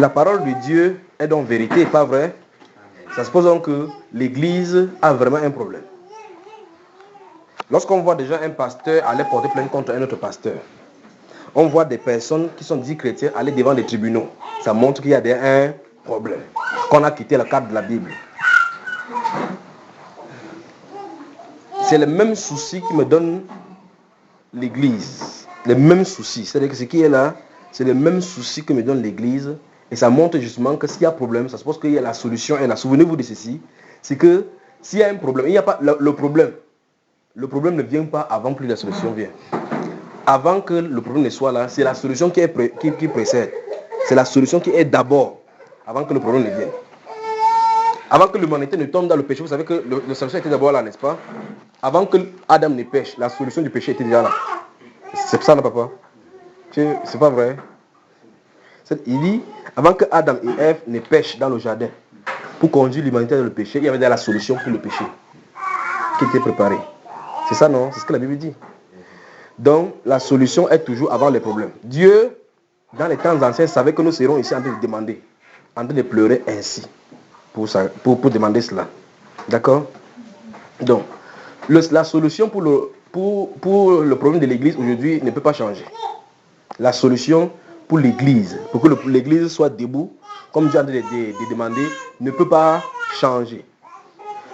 La parole de Dieu est donc vérité, pas vrai? Ça suppose donc que l'Église a vraiment un problème. Lorsqu'on voit déjà un pasteur aller porter plainte contre un autre pasteur, on voit des personnes qui sont dits chrétiens aller devant des tribunaux. Ça montre qu'il y a un problème, qu'on a quitté le cadre de la Bible. C'est le même souci qui me donne l'Église. Les mêmes soucis. C'est-à-dire que ce qui est là, c'est le même souci que me donne l'Église. Et ça montre justement que s'il y a problème, ça suppose qu'il y a la solution. Et là, souvenez-vous de ceci, c'est que s'il y a un problème, il n'y a pas le problème. Le problème ne vient pas avant que la solution vienne. Avant que le problème ne soit là, c'est la solution qui précède. C'est la solution qui est d'abord, avant que le problème ne vienne. Avant que l'humanité ne tombe dans le péché, vous savez que la solution était d'abord là, n'est-ce pas? Avant que Adam ne pêche, la solution du péché était déjà là. C'est ça, non, papa? C'est pas vrai? Il dit, avant que Adam et Ève ne pêchent dans le jardin, pour conduire l'humanité dans le péché, il y avait déjà la solution pour le péché qui était préparée. C'est ça, non? C'est ce que la Bible dit. Donc, la solution est toujours avant les problèmes. Dieu, dans les temps anciens, savait que nous serons ici en train de demander, en train de pleurer ainsi, pour demander cela. D'accord? Donc, la solution pour le problème de l'Église aujourd'hui ne peut pas changer. La solution pour l'Église, pour que l'Église soit debout, comme Dieu a de demander, ne peut pas changer.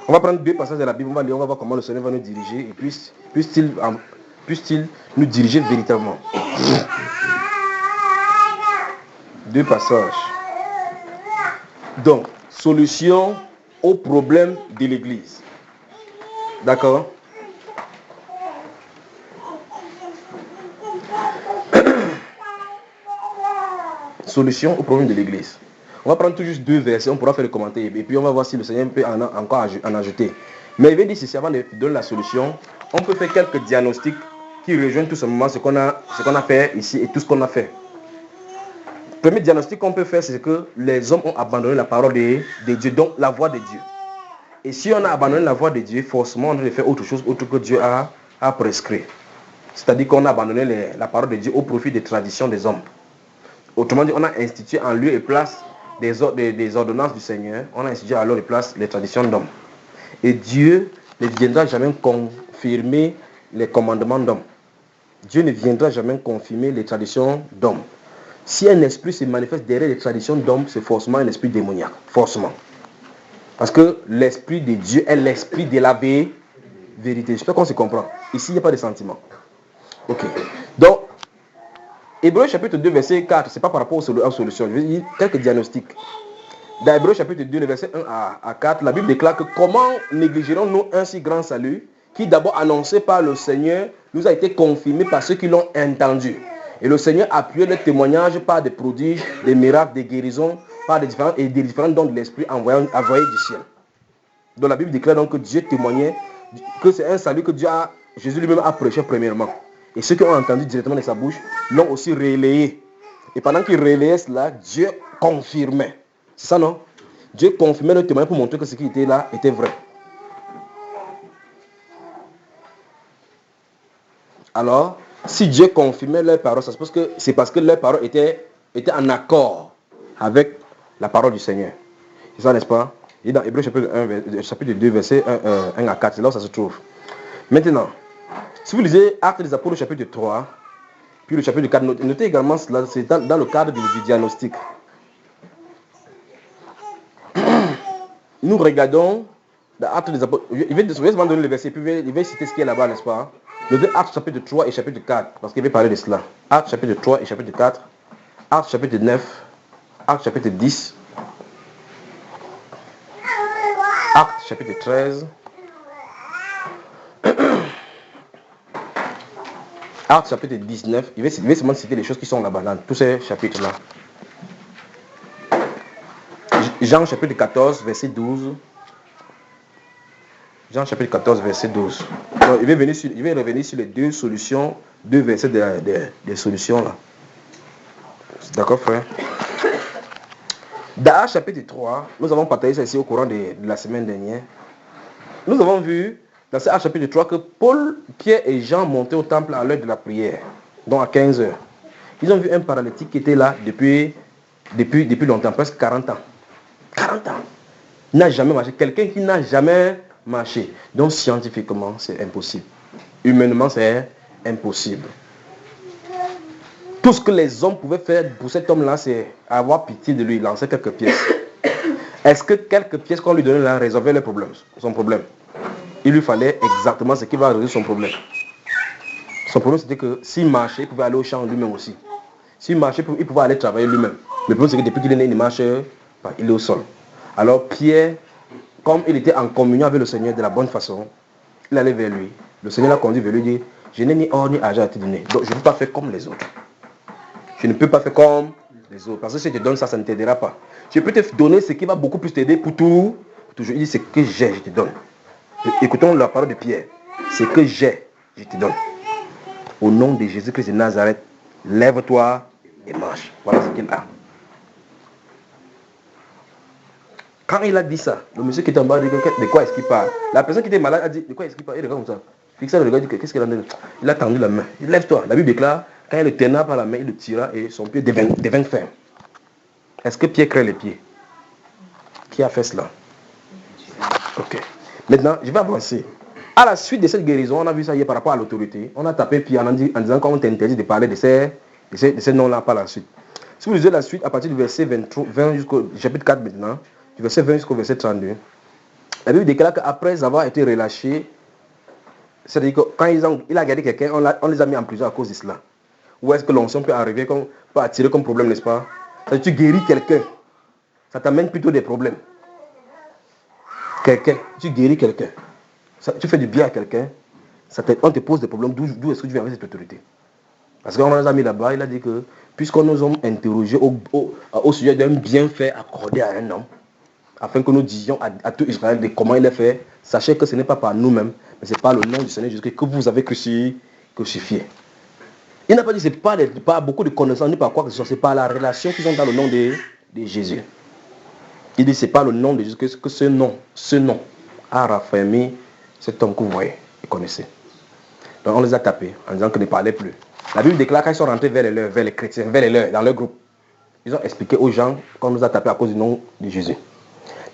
On va prendre deux passages de la Bible, on va voir comment le Seigneur va nous diriger et puisse-t-il nous diriger véritablement. Deux passages. Donc, solution au problème de l'Église. D'accord? Solution au problème de l'Église. On va prendre tout juste deux versets, on pourra faire le commentaire et puis on va voir si le Seigneur peut encore en ajouter. Mais il veut dire ceci avant de donner la solution. On peut faire quelques diagnostics qui rejoignent tout simplement ce qu'on a fait ici et tout ce qu'on a fait. Le premier diagnostic qu'on peut faire, c'est que les hommes ont abandonné la parole de Dieu, donc la voix de Dieu. Et si on a abandonné la voix de Dieu, forcément on doit faire autre chose autre que Dieu a prescrit. C'est-à-dire qu'on a abandonné la parole de Dieu au profit des traditions des hommes. Autrement dit, on a institué en lieu et place des ordonnances du Seigneur, on a institué en lieu et place les traditions d'hommes. Et Dieu ne viendra jamais confirmer les commandements d'hommes. Dieu ne viendra jamais confirmer les traditions d'hommes. Si un esprit se manifeste derrière les traditions d'hommes, c'est forcément un esprit démoniaque. Forcément. Parce que l'esprit de Dieu est l'esprit de la vérité. J'espère qu'on se comprend. Ici, il n'y a pas de sentiment. Ok. Donc, Hébreux chapitre 2, verset 4, c'est pas par rapport aux solutions. Je vais dire quelques diagnostics. Dans Hébreux chapitre 2, le verset 1 à 4, la Bible déclare que comment négligerons-nous un si grand salut qui d'abord annoncé par le Seigneur nous a été confirmé par ceux qui l'ont entendu. Et le Seigneur a appuyé le témoignage par des prodiges, des miracles, des guérisons, par des différents dons de l'Esprit envoyés du ciel. Donc la Bible déclare donc que Dieu témoignait que c'est un salut que Jésus lui-même a prêché premièrement. Et ceux qui ont entendu directement de sa bouche l'ont aussi relayé. Et pendant qu'il relayait cela, Dieu confirmait. C'est ça, non? Dieu confirmait le témoignage pour montrer que ce qui était là était vrai. Alors, si Dieu confirmait leurs paroles, ça suppose que c'est parce que leurs paroles étaient en accord avec la parole du Seigneur. C'est ça, n'est-ce pas? Et dans Hébreux chapitre 2, verset 1 à 4, c'est là où ça se trouve. Maintenant, si vous lisez Actes des Apôtres, chapitre 3, puis le chapitre 4, notez également cela, c'est dans le cadre du diagnostic. Nous regardons dans Actes des Apôtres. Je vais donner le verset, puis il va citer ce qui est là-bas, n'est-ce pas? Notez Actes chapitre 3 et chapitre 4, parce qu'il va parler de cela. Actes chapitre 3 et chapitre 4, Actes chapitre 9, Actes chapitre 10, Actes chapitre 13, Actes chapitre 19, il va seulement citer les choses qui sont là-bas, dans tous ces chapitres-là. Jean chapitre 14, verset 12. Jean chapitre 14, verset 12. Donc, il va revenir sur les deux solutions, deux versets des solutions là. D'accord, frère? Dans Actes chapitre 3, nous avons partagé ça ici au courant de la semaine dernière. Nous avons vu dans ce Actes chapitre 3 que Paul, Pierre et Jean montaient au temple à l'heure de la prière, donc à 15h. Ils ont vu un paralytique qui était là depuis depuis longtemps, presque 40 ans. 40 ans. Il n'a jamais marché. Quelqu'un qui n'a jamais marché. Donc scientifiquement, c'est impossible. Humainement, c'est impossible. Tout ce que les hommes pouvaient faire pour cet homme-là, c'est avoir pitié de lui, lancer quelques pièces. Est-ce que quelques pièces qu'on lui donnait là résolvaient son problème? Il lui fallait exactement ce qui va résoudre son problème. Son problème, c'était que s'il marchait, il pouvait aller au champ lui-même aussi. S'il marchait, il pouvait aller travailler lui-même. Le problème, c'est que depuis qu'il est né, il ne marche pas, il est au sol. Alors Pierre, comme il était en communion avec le Seigneur de la bonne façon, il allait vers lui. Le Seigneur l'a conduit vers lui et dit, je n'ai ni or ni argent à te donner. Donc je ne peux pas faire comme les autres. Je ne peux pas faire comme les autres. Parce que si je te donne ça, ça ne t'aidera pas. Je peux te donner ce qui va beaucoup plus t'aider pour tout. Toujours. Il dit, ce que j'ai, je te donne. Écoutons la parole de Pierre. Ce que j'ai, je te donne. Au nom de Jésus-Christ de Nazareth, lève-toi et marche. Voilà ce qu'il a. Quand il a dit ça, le monsieur qui était en bas dit, de quoi est-ce qu'il parle? La personne qui était malade a dit, de quoi est-ce qu'il parle? Il regarde comme ça. Fixa le regard, il dit, qu'est-ce qu'il a dit? Il a tendu la main. Il dit, lève-toi. La Bible déclare, quand il le tenait par la main, il le tira et son pied devint ferme. Est-ce que Pierre crée les pieds? Qui a fait cela? Ok. Maintenant, je vais avancer. À la suite de cette guérison, on a vu ça hier par rapport à l'autorité. On a tapé Pierre en disant qu'on t'interdit de parler de ces noms-là par la suite. Si vous lisez la suite, à partir du verset 20 jusqu'au chapitre 4 maintenant, du verset 20 jusqu'au verset 32, la Bible déclare qu'après avoir été relâché, c'est-à-dire que quand il a gardé quelqu'un, on les a mis en prison à cause de cela. Où est-ce que l'onction peut arriver, peut attirer comme problème, n'est-ce pas? C'est-à-dire que tu guéris quelqu'un, ça t'amène plutôt des problèmes. Tu guéris quelqu'un, tu fais du bien à quelqu'un, on te pose des problèmes, d'où est-ce que tu viens avec cette autorité? Parce qu'on nous a mis là-bas, il a dit que, puisqu'on nous a interrogés au sujet d'un bienfait accordé à un homme, afin que nous disions à tout Israël de comment il est fait, sachez que ce n'est pas par nous-mêmes, mais c'est par le nom du Seigneur Jésus-Christ que vous avez crucifié. Il n'a pas dit que ce n'est pas beaucoup de connaissances, ni par quoi que ce soit, c'est par la relation qu'ils ont dans le nom de Jésus. Il dit que c'est pas le nom de Jésus que ce nom a raffermi cet homme que vous voyez et connaissez. Donc on les a tapés en disant qu'ils ne parlaient plus. La Bible déclare qu'ils sont rentrés vers les chrétiens, vers les leurs, dans leur groupe. Ils ont expliqué aux gens qu'on nous a tapés à cause du nom de Jésus.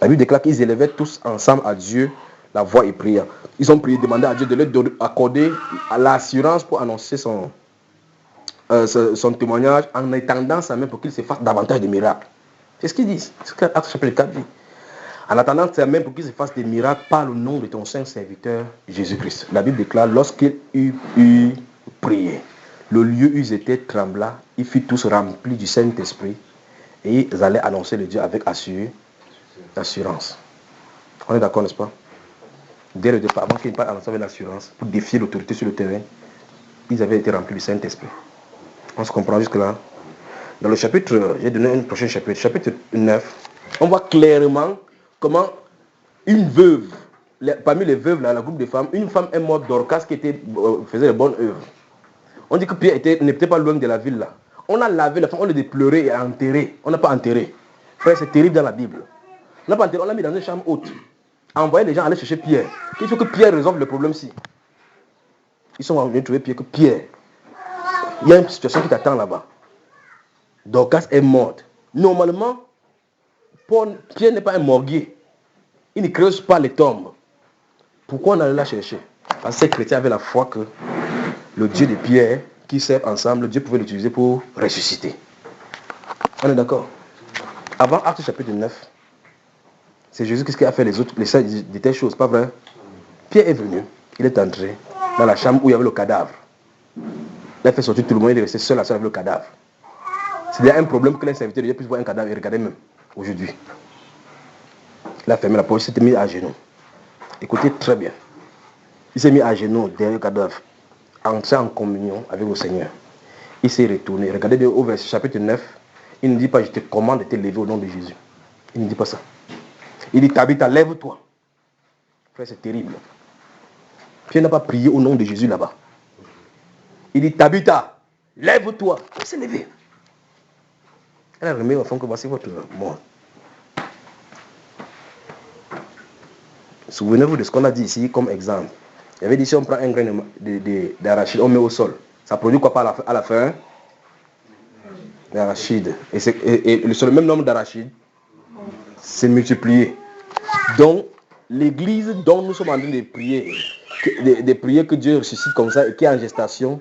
La Bible déclare qu'ils élevaient tous ensemble à Dieu la voix et prière. Ils ont prié, demandé à Dieu de leur accorder l'assurance pour annoncer son témoignage en étendant sa main pour qu'il se fasse davantage de miracles. C'est ce qu'ils disent. C'est ce que Actes chapitre 4 dit. En attendant sa main pour qu'il se fasse des miracles par le nom de ton saint serviteur Jésus-Christ. La Bible déclare, lorsqu'il eut prié, le lieu où ils étaient trembla, ils furent tous remplis du Saint-Esprit et ils allaient annoncer le Dieu avec assurance. On est d'accord, n'est-ce pas? Dès le départ, avant qu'ils ne parlent annoncer avec l'assurance, pour défier l'autorité sur le terrain, ils avaient été remplis du Saint-Esprit. On se comprend jusque-là? Dans le chapitre, j'ai donné un prochain chapitre, chapitre 9, on voit clairement comment une veuve, parmi les veuves, là, le groupe de femmes, une femme est morte, Dorcas, qui faisait de bonnes œuvres. On dit que Pierre n'était pas loin de la ville là. On a lavé la femme, on l'a déploré et enterré. On n'a pas enterré. Frère, c'est terrible dans la Bible. On n'a pas enterré, on l'a mis dans une chambre haute. Envoyer les gens aller chercher Pierre. Il faut que Pierre résolve le problème-ci. Ils sont venus trouver Pierre, que Pierre, il y a une situation qui t'attend là-bas. Dorcas est morte. Normalement, Pierre n'est pas un morguier. Il ne creuse pas les tombes. Pourquoi on allait la chercher? Parce que ces chrétiens avaient la foi que le Dieu de Pierre, qui servent ensemble, Dieu pouvait l'utiliser pour ressusciter. On est d'accord? Avant Actes chapitre 9, c'est Jésus qui a fait les telles choses, pas vrai? Pierre est venu, il est entré dans la chambre où il y avait le cadavre. Il a fait sortir tout le monde, il est resté seul avec le cadavre. C'est déjà un problème que les serviteurs de Dieu puissent voir un cadavre et regarder même aujourd'hui. Il a fermé la porte, il s'est mis à genoux. Écoutez très bien. Il s'est mis à genoux derrière le cadavre, entré en communion avec le Seigneur. Il s'est retourné. Regardez bien au verset chapitre 9. Il ne dit pas je te commande de te lever au nom de Jésus. Il ne dit pas ça. Il dit Tabitha, lève-toi. Frère, c'est terrible. Pierre n'a pas prié au nom de Jésus là-bas. Il dit Tabitha, lève-toi. Il s'est levé. Elle a remis au fond que voici votre mort. Souvenez-vous de ce qu'on a dit ici comme exemple. Il avait dit si on prend un grain d'arachide, on met au sol. Ça produit quoi à la fin? D'arachides. Et sur le même nombre d'arachides, c'est multiplié. Donc, l'église dont nous sommes en train de prier, des prières que Dieu ressuscite comme ça et qui est en gestation,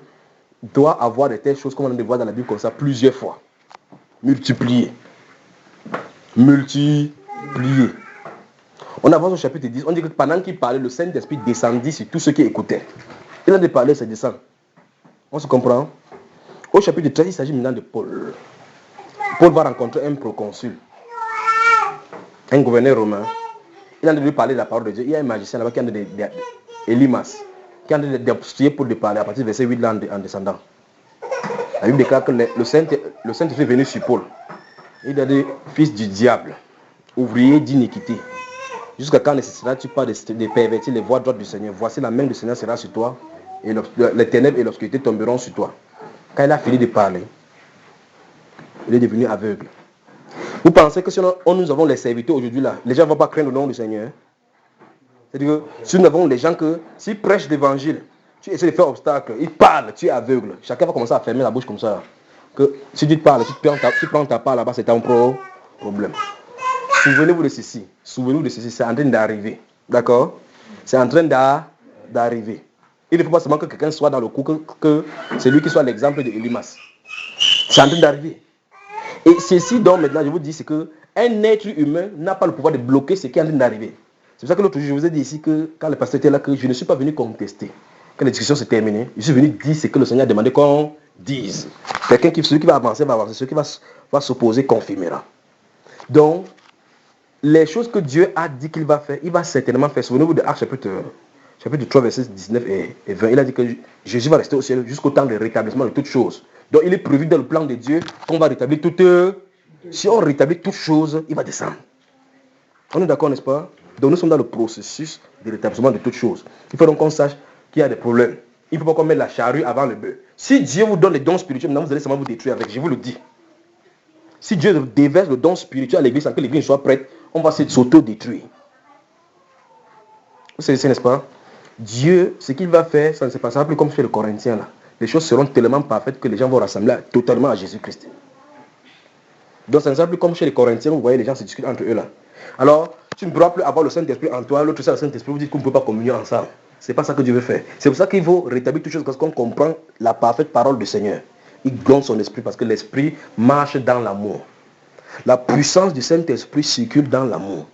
doit avoir de telles choses comme on a de voir dans la Bible comme ça plusieurs fois. Multiplié. Multiplié. On avance au chapitre 10. On dit que pendant qu'il parlait, le Saint-Esprit descendit sur tous ceux qui écoutaient. Il a de parler, c'est descendre. On se comprend? Au chapitre 13, il s'agit maintenant de Paul. Paul va rencontrer un proconsul, un gouverneur romain. Il a de lui parler de la parole de Dieu. Il y a un magicien là-bas qui a Elimas, qui a d'obstruer Paul de parler à partir du verset 8 là en descendant. La Bible déclare que le Saint-Esprit est venu sur Paul. Il a dit, fils du diable, ouvrier d'iniquité. Jusqu'à quand nécessitera tu pas de pervertir les voies droites du Seigneur? Voici la main du Seigneur sera sur toi, et les ténèbres et l'obscurité tomberont sur toi. Quand il a fini de parler, il est devenu aveugle. Vous pensez que si nous avons les serviteurs aujourd'hui là, les gens ne vont pas craindre le nom du Seigneur? C'est-à-dire que si nous avons les gens que, s'ils prêchent l'évangile, tu essaies de faire obstacle, ils parlent, tu es aveugle. Chacun va commencer à fermer la bouche comme ça. Que si tu te parles, tu prends ta part là-bas, c'est un problème. Souvenez-vous de ceci, c'est en train d'arriver. D'accord? C'est en train d'arriver. Il ne faut pas seulement que quelqu'un soit dans le coup, que c'est lui qui soit l'exemple de Elimas. C'est en train d'arriver. Et ceci donc maintenant, je vous dis, c'est qu'un être humain n'a pas le pouvoir de bloquer ce qui est en train d'arriver. C'est pour ça que l'autre jour, je vous ai dit ici que quand le pasteur était là, que je ne suis pas venu contester. Quand la discussion s'est terminée, je suis venu dire ce que le Seigneur a demandé qu'on dise. Celui qui va avancer, celui qui va s'opposer confirmera. Donc, les choses que Dieu a dit qu'il va faire, il va certainement faire. Souvenez-vous de Actes chapitre 3, versets 19 et 20. Il a dit que Jésus va rester au ciel jusqu'au temps de rétablissement de toutes choses. Donc il est prévu dans le plan de Dieu qu'on va rétablir toutes. Si on rétablit toutes choses, il va descendre. On est d'accord, n'est-ce pas? Donc nous sommes dans le processus de rétablissement de toutes choses. Il faut donc qu'on sache qu'il y a des problèmes. Il ne faut pas qu'on mette la charrue avant le bœuf. Si Dieu vous donne les dons spirituels, maintenant vous allez seulement vous détruire avec. Je vous le dis. Si Dieu déverse le don spirituel à l'église sans que l'église soit prête, on va s'auto-détruire. Vous savez, n'est-ce pas? Dieu, ce qu'il va faire, ça ne se passera plus comme chez les Corinthiens là. Les choses seront tellement parfaites que les gens vont rassembler totalement à Jésus-Christ. Donc ça ne sera plus comme chez les Corinthiens, vous voyez les gens se discutent entre eux là. Alors, tu ne pourras plus avoir le Saint-Esprit en toi, l'autre c'est le Saint-Esprit, vous dites qu'on ne peut pas communier ensemble. C'est pas ça que Dieu veut faire. C'est pour ça qu'il faut rétablir toutes choses parce qu'on comprend la parfaite parole du Seigneur. Il donne son esprit parce que l'esprit marche dans l'amour. La puissance du Saint-Esprit circule dans l'amour.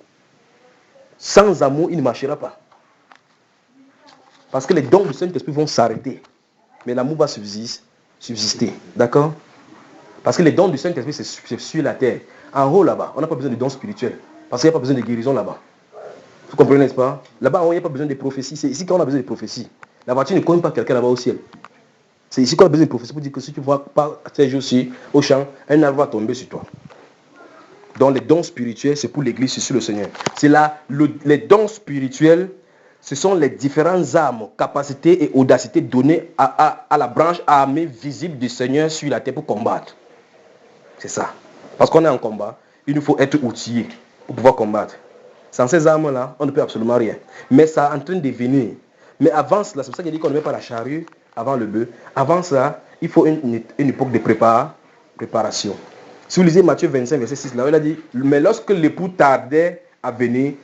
Sans amour, il ne marchera pas. Parce que les dons du Saint-Esprit vont s'arrêter. Mais l'amour va subsister. D'accord? Parce que les dons du Saint-Esprit, c'est sur la terre. En haut, là-bas, on n'a pas besoin de dons spirituels. Parce qu'il n'y a pas besoin de guérison là-bas. Vous comprenez, n'est-ce pas? Là-bas, il n'y a pas besoin de prophéties. C'est ici qu'on a besoin de prophéties. La voiture ne connaît pas quelqu'un là-bas au ciel. C'est ici qu'on a besoin de prophéties pour dire que si tu ne vois pas ces jours-ci au champ, un arbre va tomber sur toi. Donc les dons spirituels, c'est pour l'église, c'est sur le Seigneur. C'est là, les dons spirituels, ce sont les différentes armes, capacités et audacités données à la branche armée visible du Seigneur sur la terre pour combattre. C'est ça. Parce qu'on est en combat, il nous faut être outillés pour pouvoir combattre. Sans ces armes-là, on ne peut absolument rien. Mais ça est en train de venir. Mais avant cela, c'est pour ça qu'il dit qu'on ne met pas la charrue avant le bœuf. Avant ça, il faut une époque de préparation. Si vous lisez Matthieu 25, verset 6, là, il a dit, mais lorsque l'époux tardait à venir,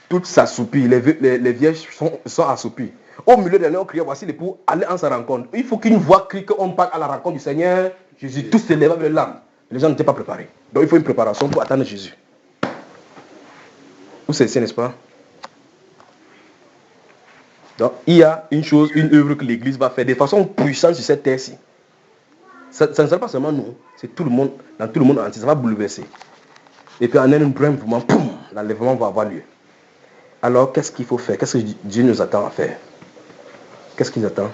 toutes s'assoupirent, les vierges sont assoupies. Au milieu de l'année, on criait, voici l'époux, allez en sa rencontre. Il faut qu'une voix crie qu'on part à la rencontre du Seigneur. Jésus, tous se lèvent avec l'âme. Les gens n'étaient pas préparés. Donc il faut une préparation pour attendre Jésus. Vous savez, n'est-ce pas? Donc il y a une œuvre que l'Église va faire de façon puissante sur cette terre-ci. Ça ne sera pas seulement nous, c'est tout le monde, dans tout le monde entier, ça va bouleverser. Et puis en un bref moment, poum, l'enlèvement va avoir lieu. Alors qu'est-ce qu'il faut faire? Qu'est-ce que Dieu nous attend à faire? Qu'est-ce qu'il attend?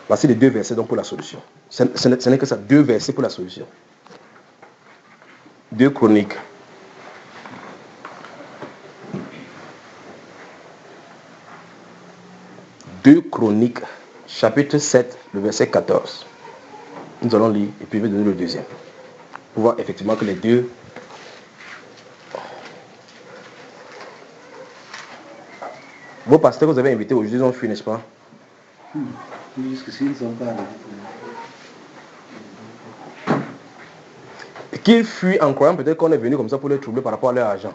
Voici les 2 versets donc pour la solution. Ce n'est que ça, 2 versets pour la solution. 2 Chroniques. Chroniques, chapitre 7, le verset 14. Nous allons lire et puis je vais donner le deuxième. Pour voir effectivement que les deux... Vos pasteurs que vous avez invités aujourd'hui ont fui, n'est-ce pas? qu'ils fuient en croyant peut-être qu'on est venu comme ça pour les troubler par rapport à leur argent.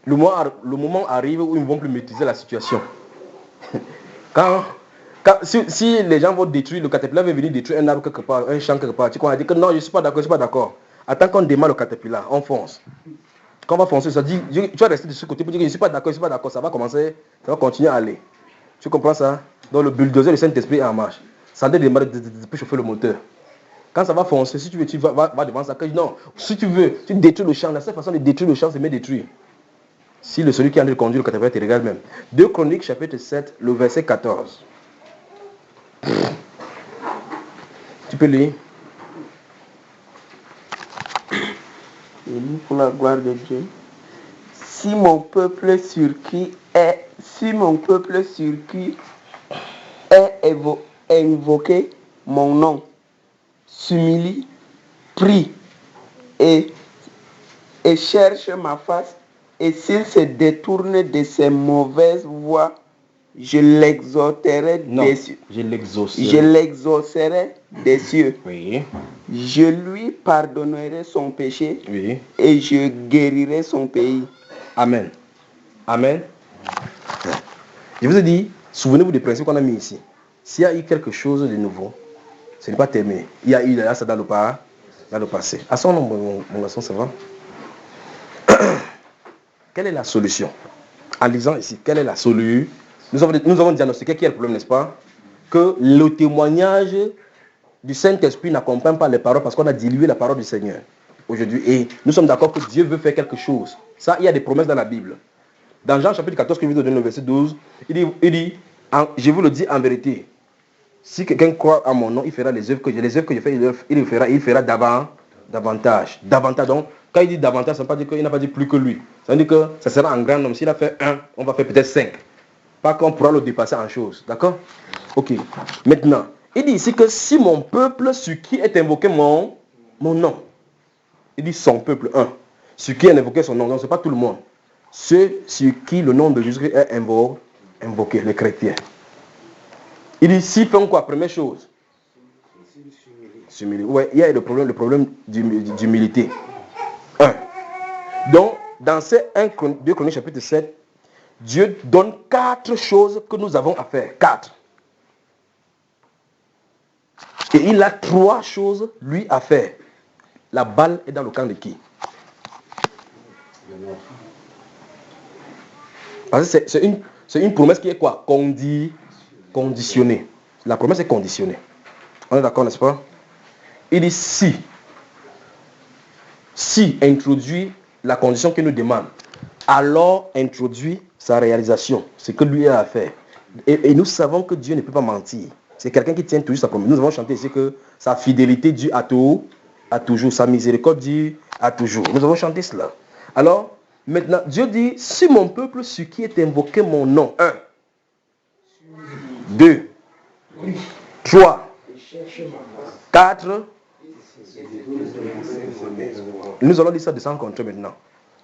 Le moment arrive où ils ne vont plus maîtriser la situation. Si les gens vont détruire, le caterpillar va venir détruire un arbre quelque part, un champ quelque part, tu vas dire que non, je ne suis pas d'accord. Attends qu'on démarre le caterpillar, on fonce. Quand on va foncer, ça dit, tu vas rester de ce côté pour dire que je ne suis pas d'accord, ça va continuer à aller. Tu comprends ça? Donc le bulldozer, le Saint-Esprit est en marche. Ça doit démarrer pour chauffer le moteur. Quand ça va foncer, si tu veux, tu vas devant ça. Non, si tu veux, tu détruis le champ. La seule façon de détruire le champ, c'est de détruire. Si celui qui a envie de conduire le caterpillar te regarde même. 2 Chroniques, chapitre 7, le verset 14. Tu peux lire. Et nous, pour la gloire de Dieu. Si mon peuple sur qui est invoqué mon nom, s'humilie, prie et cherche ma face, et s'il se détourne de ses mauvaises voies, je l'exaucerai des cieux. Je l'exaucerai des cieux. Oui. Je lui pardonnerai son péché. Oui. Et je guérirai son pays. Amen. Amen. Je vous ai dit, souvenez-vous des principes qu'on a mis ici. S'il y a eu quelque chose de nouveau, ce n'est pas terminé. Il y a eu là, ça dans le passé. À son nom, mon garçon, ça va? Quelle est la solution? En lisant ici, quelle est la solution? Nous avons diagnostiqué qui est le problème, n'est-ce pas? Que le témoignage du Saint-Esprit n'accompagne pas les paroles parce qu'on a dilué la parole du Seigneur aujourd'hui. Et nous sommes d'accord que Dieu veut faire quelque chose. Ça, il y a des promesses dans la Bible. Dans Jean chapitre 14, que je vous donne le verset 12, il dit, je vous le dis en vérité, si quelqu'un croit à mon nom, il fera les œuvres que je fais, il fera davantage. Donc, quand il dit davantage, ça ne veut pas dire qu'il n'a pas dit plus que lui. Ça veut dire que ça sera un grand nombre. S'il a fait 1, on va faire peut-être 5. Pas qu'on pourra le dépasser en choses. D'accord? Ok. Maintenant, il dit ici que si mon peuple, sur qui est invoqué mon nom, il dit son peuple, sur qui est invoqué son nom, donc ce n'est pas tout le monde. Ceux sur qui le nom de Jésus est invoqué, les chrétiens. Il dit, s'ils font quoi? Première chose. Ouais, il y a le problème d'humilité. 1. Donc, dans ces 2 Chroniques chapitre 7, Dieu donne 4 choses que nous avons à faire. 4. Et il a 3 choses, lui, à faire. La balle est dans le camp de qui? Parce que c'est une promesse qui est quoi? Conditionnée. La promesse est conditionnée. On est d'accord, n'est-ce pas? Il dit si introduit la condition qu'il nous demande, alors introduit sa réalisation, ce que lui a à faire. Et nous savons que Dieu ne peut pas mentir. C'est quelqu'un qui tient toujours sa promesse. Nous avons chanté ici que sa fidélité dure à toujours, sa miséricorde dure à toujours. Nous avons chanté cela. Alors, maintenant, Dieu dit, si mon peuple sur qui est invoqué mon nom, 1, 2, 3, 4, nous allons dire ça de sans compter maintenant.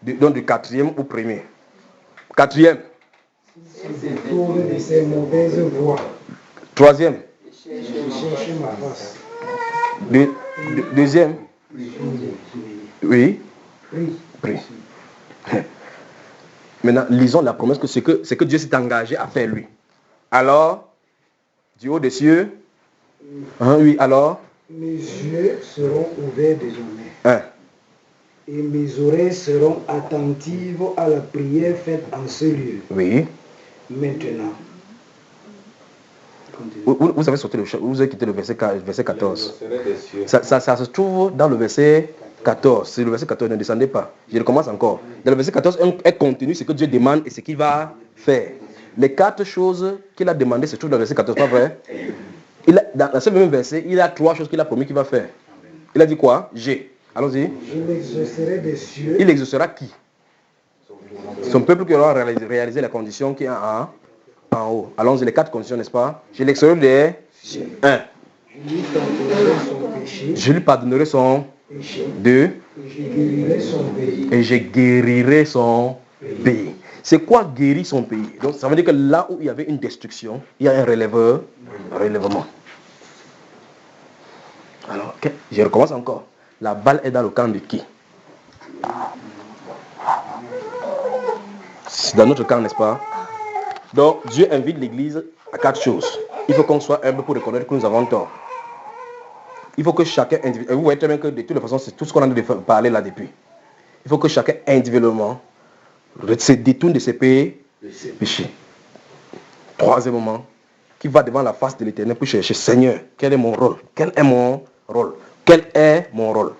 Donc du 4e au 1er. 4e. De ses mauvaises voies. 3e. Cherche ma face. 2e. Oui. Prie. Maintenant, lisons la promesse que c'est que Dieu s'est engagé à faire lui. Alors, du haut des cieux. Oui, alors. Mes yeux seront ouverts désormais. Et mes oreilles seront attentives à la prière faite en ce lieu. Oui. Maintenant. Vous avez sauté vous avez quitté le verset 14. Ça se trouve dans le verset 14. C'est le verset 14, ne descendez pas. Je recommence encore. Dans le verset 14, est contenu ce que Dieu demande et ce qu'il va faire. Les 4 choses qu'il a demandées se trouvent dans le verset 14, pas vrai? Dans ce même verset, il a 3 choses qu'il a promis qu'il va faire. Il a dit quoi? Allons-y. Je l'exaucerai des cieux. Il exaucera qui? Son peuple qui aura réalisé la condition qui est en haut. Allons-y, les 4 conditions, n'est-ce pas? Je l'exaucerai des cieux. 1. Je lui pardonnerai son péché. 2. Et je guérirai son pays. C'est quoi guérir son pays? Donc ça veut dire que là où il y avait une destruction, il y a un relèvement. Alors, je recommence encore. la balle est dans le camp de qui? C'est dans notre camp, n'est-ce pas? Donc, Dieu invite l'Église à 4 choses. Il faut qu'on soit humble pour reconnaître que nous avons tort. Il faut que chacun individuellement, vous voyez très bien que de toutes les façons, c'est tout ce qu'on a de parler là depuis. Il faut que chacun individuellement se détourne de ses péchés. Troisièmement, qui va devant la face de l'Éternel pour chercher, Seigneur, quel est mon rôle? Quel est mon rôle? Quel est mon rôle?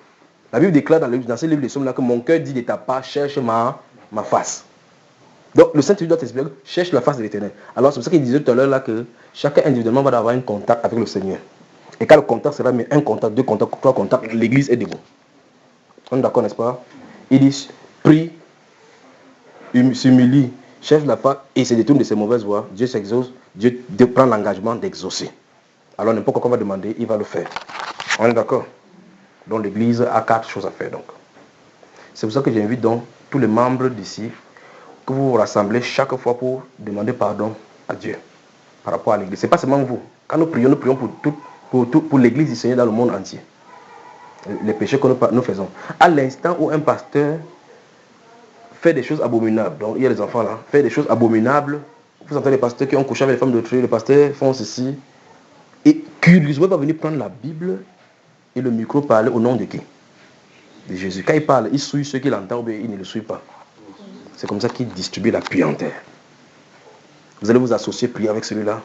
La Bible déclare dans ce livre de Psaumes là que mon cœur dit de ta part, cherche ma face. Donc le Saint-Esprit doit t'expliquer, cherche la face de l'Éternel. Alors c'est pour ça qu'il disait tout à l'heure là que chacun individuellement va avoir un contact avec le Seigneur. Et quand le contact sera mis, un contact, 2 contacts, 3 contacts, l'Église est debout. On est d'accord, n'est-ce pas? Il dit, prie, s'humilie, cherche la face et se détourne de ses mauvaises voies. Dieu s'exauce, Dieu prend l'engagement d'exaucer. Alors n'importe quoi qu'on va demander, il va le faire. On est d'accord? Donc l'Église a 4 choses à faire. Donc. C'est pour ça que j'invite donc tous les membres d'ici que vous vous rassemblez chaque fois pour demander pardon à Dieu par rapport à l'Église. Ce n'est pas seulement vous. Quand nous prions pour l'Église du Seigneur dans le monde entier. Les péchés que nous faisons. À l'instant où un pasteur fait des choses abominables, donc il y a les enfants là, fait des choses abominables, vous entendez les pasteurs qui ont couché avec les femmes d'autrui, les pasteurs font ceci, et curieusement va venir prendre la Bible et le micro parler au nom de qui? De Jésus. Quand il parle, il souille ceux qui l'entendent, mais il ne le suit pas. C'est comme ça qu'il distribue la puanteur. Vous allez vous associer, prier avec celui-là.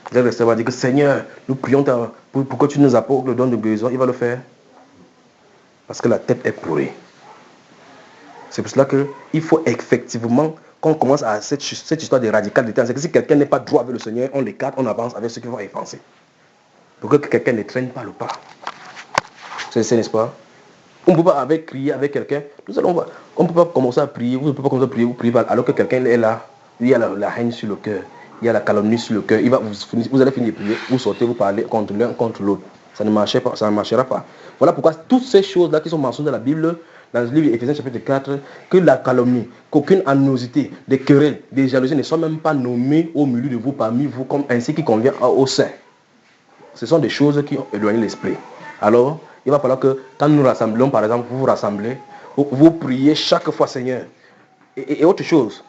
Vous allez rester, va dire que Seigneur, nous prions pour que tu nous apportes le don de guérison. Il va le faire. Parce que la tête est pourrie. C'est pour cela qu'il faut effectivement qu'on commence à cette histoire de radicalité. C'est que si quelqu'un n'est pas droit avec le Seigneur, on l'écarte, on avance avec ceux qui vont y penser. Pour que quelqu'un ne traîne pas le pas. C'est n'est-ce pas? On ne peut pas crier avec quelqu'un. On ne peut pas commencer à prier. Vous ne pouvez pas commencer à prier, vous priez alors que quelqu'un est là. Il y a la haine sur le cœur. Il y a la calomnie sur le cœur. Vous allez finir de prier. Vous sortez, vous parlez contre l'un, contre l'autre. Ça ne marchera pas. Voilà pourquoi toutes ces choses-là qui sont mentionnées dans la Bible, dans le livre Éphésiens chapitre 4, que la calomnie, qu'aucune animosité, des querelles, des jalousies ne sont même pas nommées au milieu de vous, parmi vous, comme ainsi qui convient au sein. Ce sont des choses qui ont éloigné l'esprit. Alors, il va falloir que quand nous nous rassemblons, par exemple, vous vous rassemblez, vous priez chaque fois, Seigneur. Et autre chose,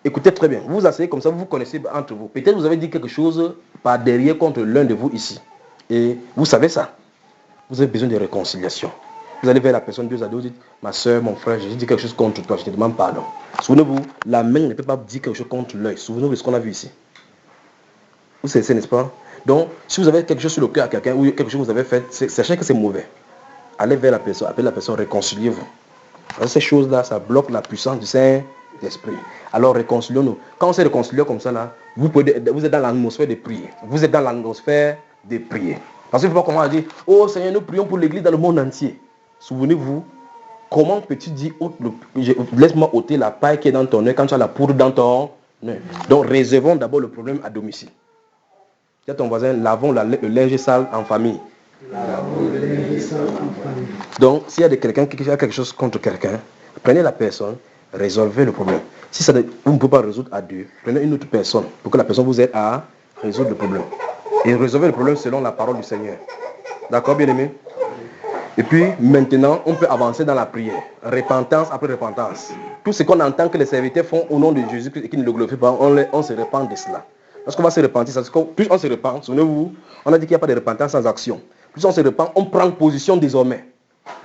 écoutez très bien, vous vous asseyez comme ça, vous vous connaissez entre vous. Peut-être vous avez dit quelque chose par derrière contre l'un de vous ici. Et vous savez ça. Vous avez besoin de réconciliation. Vous allez vers la personne, Dieu a dit, vous dites, ma soeur, mon frère, j'ai dit quelque chose contre toi, je te demande pardon. Souvenez-vous, la main ne peut pas dire quelque chose contre l'œil. Souvenez-vous de ce qu'on a vu ici. Vous savez, n'est-ce pas? Donc, si vous avez quelque chose sur le cœur à quelqu'un, ou quelque chose que vous avez fait, sachez que c'est mauvais. Allez vers la personne, appelez la personne, réconciliez-vous. Ces choses-là, ça bloque la puissance du Saint-Esprit. Alors, réconcilions-nous. Quand on s'est réconcilié comme ça, là, vous êtes dans l'atmosphère de prier. Vous êtes dans l'atmosphère de prier. Parce qu'il ne faut pas commencer à dire, oh Seigneur, nous prions pour l'Église dans le monde entier. Souvenez-vous, comment peux-tu dire, laisse-moi ôter la paille qui est dans ton œil quand tu as la poudre dans ton œil. Donc, réservons d'abord le problème à domicile. Dis à ton voisin, lavons le linge sale en famille. Donc, s'il y a quelqu'un qui a quelque chose contre quelqu'un, prenez la personne, résolvez le problème. Si vous ne pouvez pas résoudre à deux, prenez une autre personne pour que la personne vous aide à résoudre le problème. Et résolvez le problème selon la parole du Seigneur. D'accord, bien-aimé? Et puis, maintenant, on peut avancer dans la prière. Repentance après repentance. Tout ce qu'on entend que les serviteurs font au nom de Jésus et qui ne le glorifient pas, on se repent de cela. Lorsqu'on va se repentir, plus on se repent, souvenez-vous, on a dit qu'il n'y a pas de repentance sans action. Plus on se repent, on prend position désormais.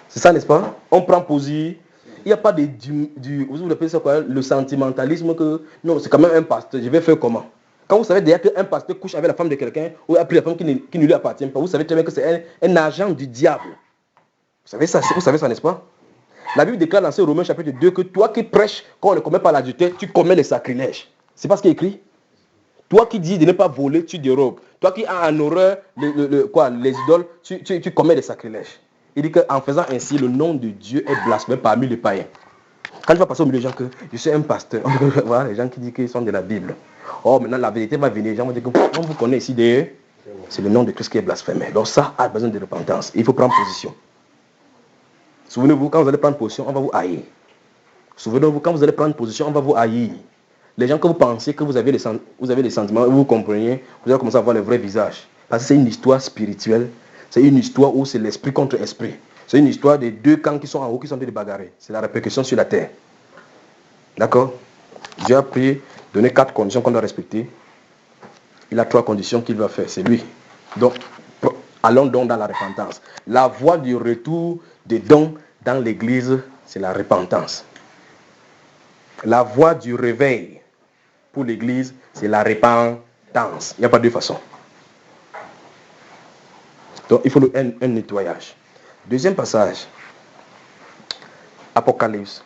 C'est ça, n'est-ce pas? On prend position. Il n'y a pas vous appelez ça quoi? Le sentimentalisme que, non, c'est quand même un pasteur, je vais faire comment? Quand vous savez déjà qu'un pasteur couche avec la femme de quelqu'un, ou a pris la femme qui ne lui appartient pas, vous savez très bien que c'est un agent du diable. Vous savez ça, n'est-ce pas? La Bible déclare dans ce Romains chapitre 2 que toi qui prêches quand on ne commet pas l'adultère, tu commets le sacrilège. C'est pas ce qui est écrit? Toi qui dis de ne pas voler, tu dérogues. Toi qui as en horreur les idoles, tu commets des sacrilèges. Il dit qu'en faisant ainsi, le nom de Dieu est blasphémé parmi les païens. Quand tu vas passer au milieu des gens que je suis un pasteur, voilà les gens qui disent qu'ils sont de la Bible. Oh, maintenant la vérité va venir. Les gens vont dire qu'on vous connaît ici, c'est le nom de Christ qui est blasphémé. Donc ça a besoin de repentance. Il faut prendre position. Souvenez-vous, quand vous allez prendre position, on va vous haïr. Souvenez-vous, quand vous allez prendre position, on va vous haïr. Les gens que vous pensez que vous avez les sentiments, vous comprenez, vous allez commencer à voir le vrai visage. Parce que c'est une histoire spirituelle. C'est une histoire où c'est l'esprit contre esprit. C'est une histoire des deux camps qui sont en haut, qui sont en train de bagarrer. C'est la répercussion sur la terre. D'accord? Dieu a pris, donné 4 conditions qu'on doit respecter. Il a 3 conditions qu'il va faire, c'est lui. Donc, allons donc dans la repentance. La voie du retour des dons dans l'église, c'est la repentance. La voie du réveil pour l'église, c'est la repentance. Il n'y a pas de façon. Donc, il faut un nettoyage. Deuxième passage. Apocalypse.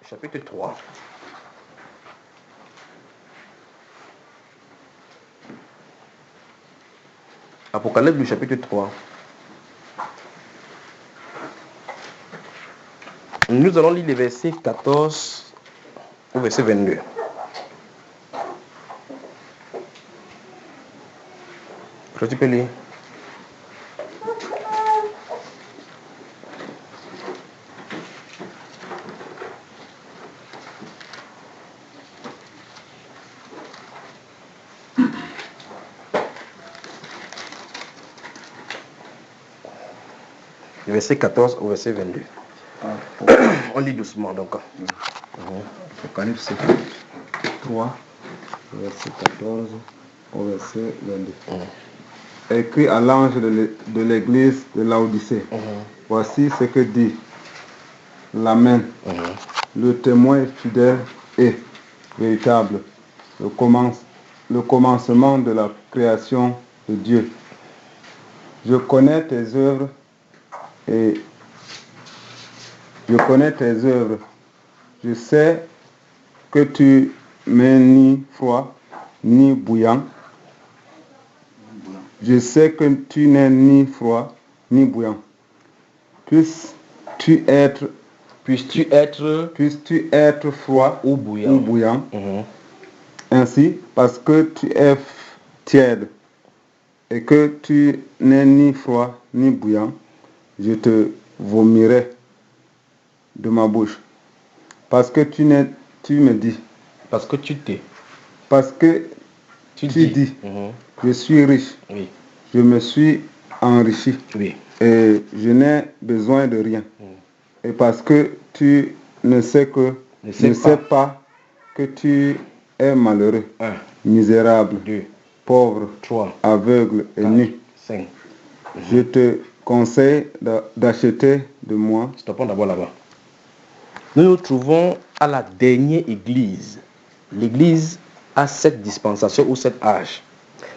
Chapitre 3. Apocalypse du chapitre 3. Nous allons lire les versets 14 au verset 22. Tu peux lire. Verset 14 au verset 22. On lit doucement donc. Apocalypse 3, verset 14 au verset 22. Écrit à l'ange de l'église de Laodicée. Voici ce que dit l'Amen, le témoin fidèle et véritable, le commencement de la création de Dieu. Je connais tes œuvres et je sais que tu n'es ni froid ni bouillant. Je sais que tu n'es ni froid ni bouillant. Puisses-tu être froid ou bouillant. Ainsi, parce que tu es tiède et que tu n'es ni froid ni bouillant, je te vomirai de ma bouche. Parce que tu me dis. Parce que tu t'es. Parce que tu dis. Je suis riche. Oui. Je me suis enrichi. Oui. Et je n'ai besoin de rien. Et parce que tu ne sais pas que tu es malheureux, 1, misérable, 2, pauvre, 3, aveugle et 4, nu. 5. Je te conseille d'acheter de moi. Stoppons d'abord là-bas. Nous nous trouvons à la dernière église. L'église a cette dispensation ou cet âge.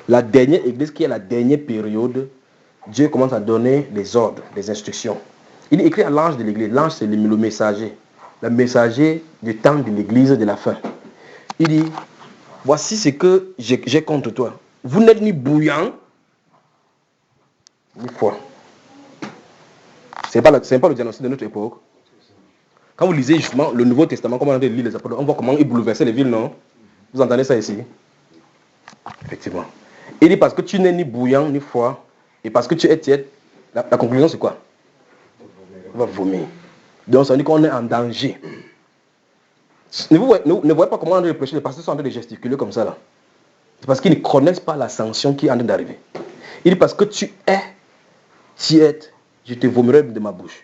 La dernière église qui est la dernière période, Dieu commence à donner les ordres, les instructions. Il écrit à l'ange de l'église. L'ange, c'est le messager. Le messager du temps de l'église de la fin. Il dit, voici ce que j'ai contre toi. Vous n'êtes ni bouillant, ni froid. Ce n'est pas le diagnostic de notre époque. Quand vous lisez justement le Nouveau Testament, comment on lit les apôtres, on voit comment ils bouleversaient les villes, non? Vous entendez ça ici? Effectivement. Il dit parce que tu n'es ni bouillant ni froid, et parce que tu es tiède, la conclusion c'est quoi? On va vomir. Donc ça veut dire qu'on est en danger. Ne voyez pas comment on est prêcher, les pasteurs sont en train de gesticuler comme ça là. C'est parce qu'ils ne connaissent pas la sanction qui est en train d'arriver. Il dit parce que tu es tiède, je te vomirai de ma bouche.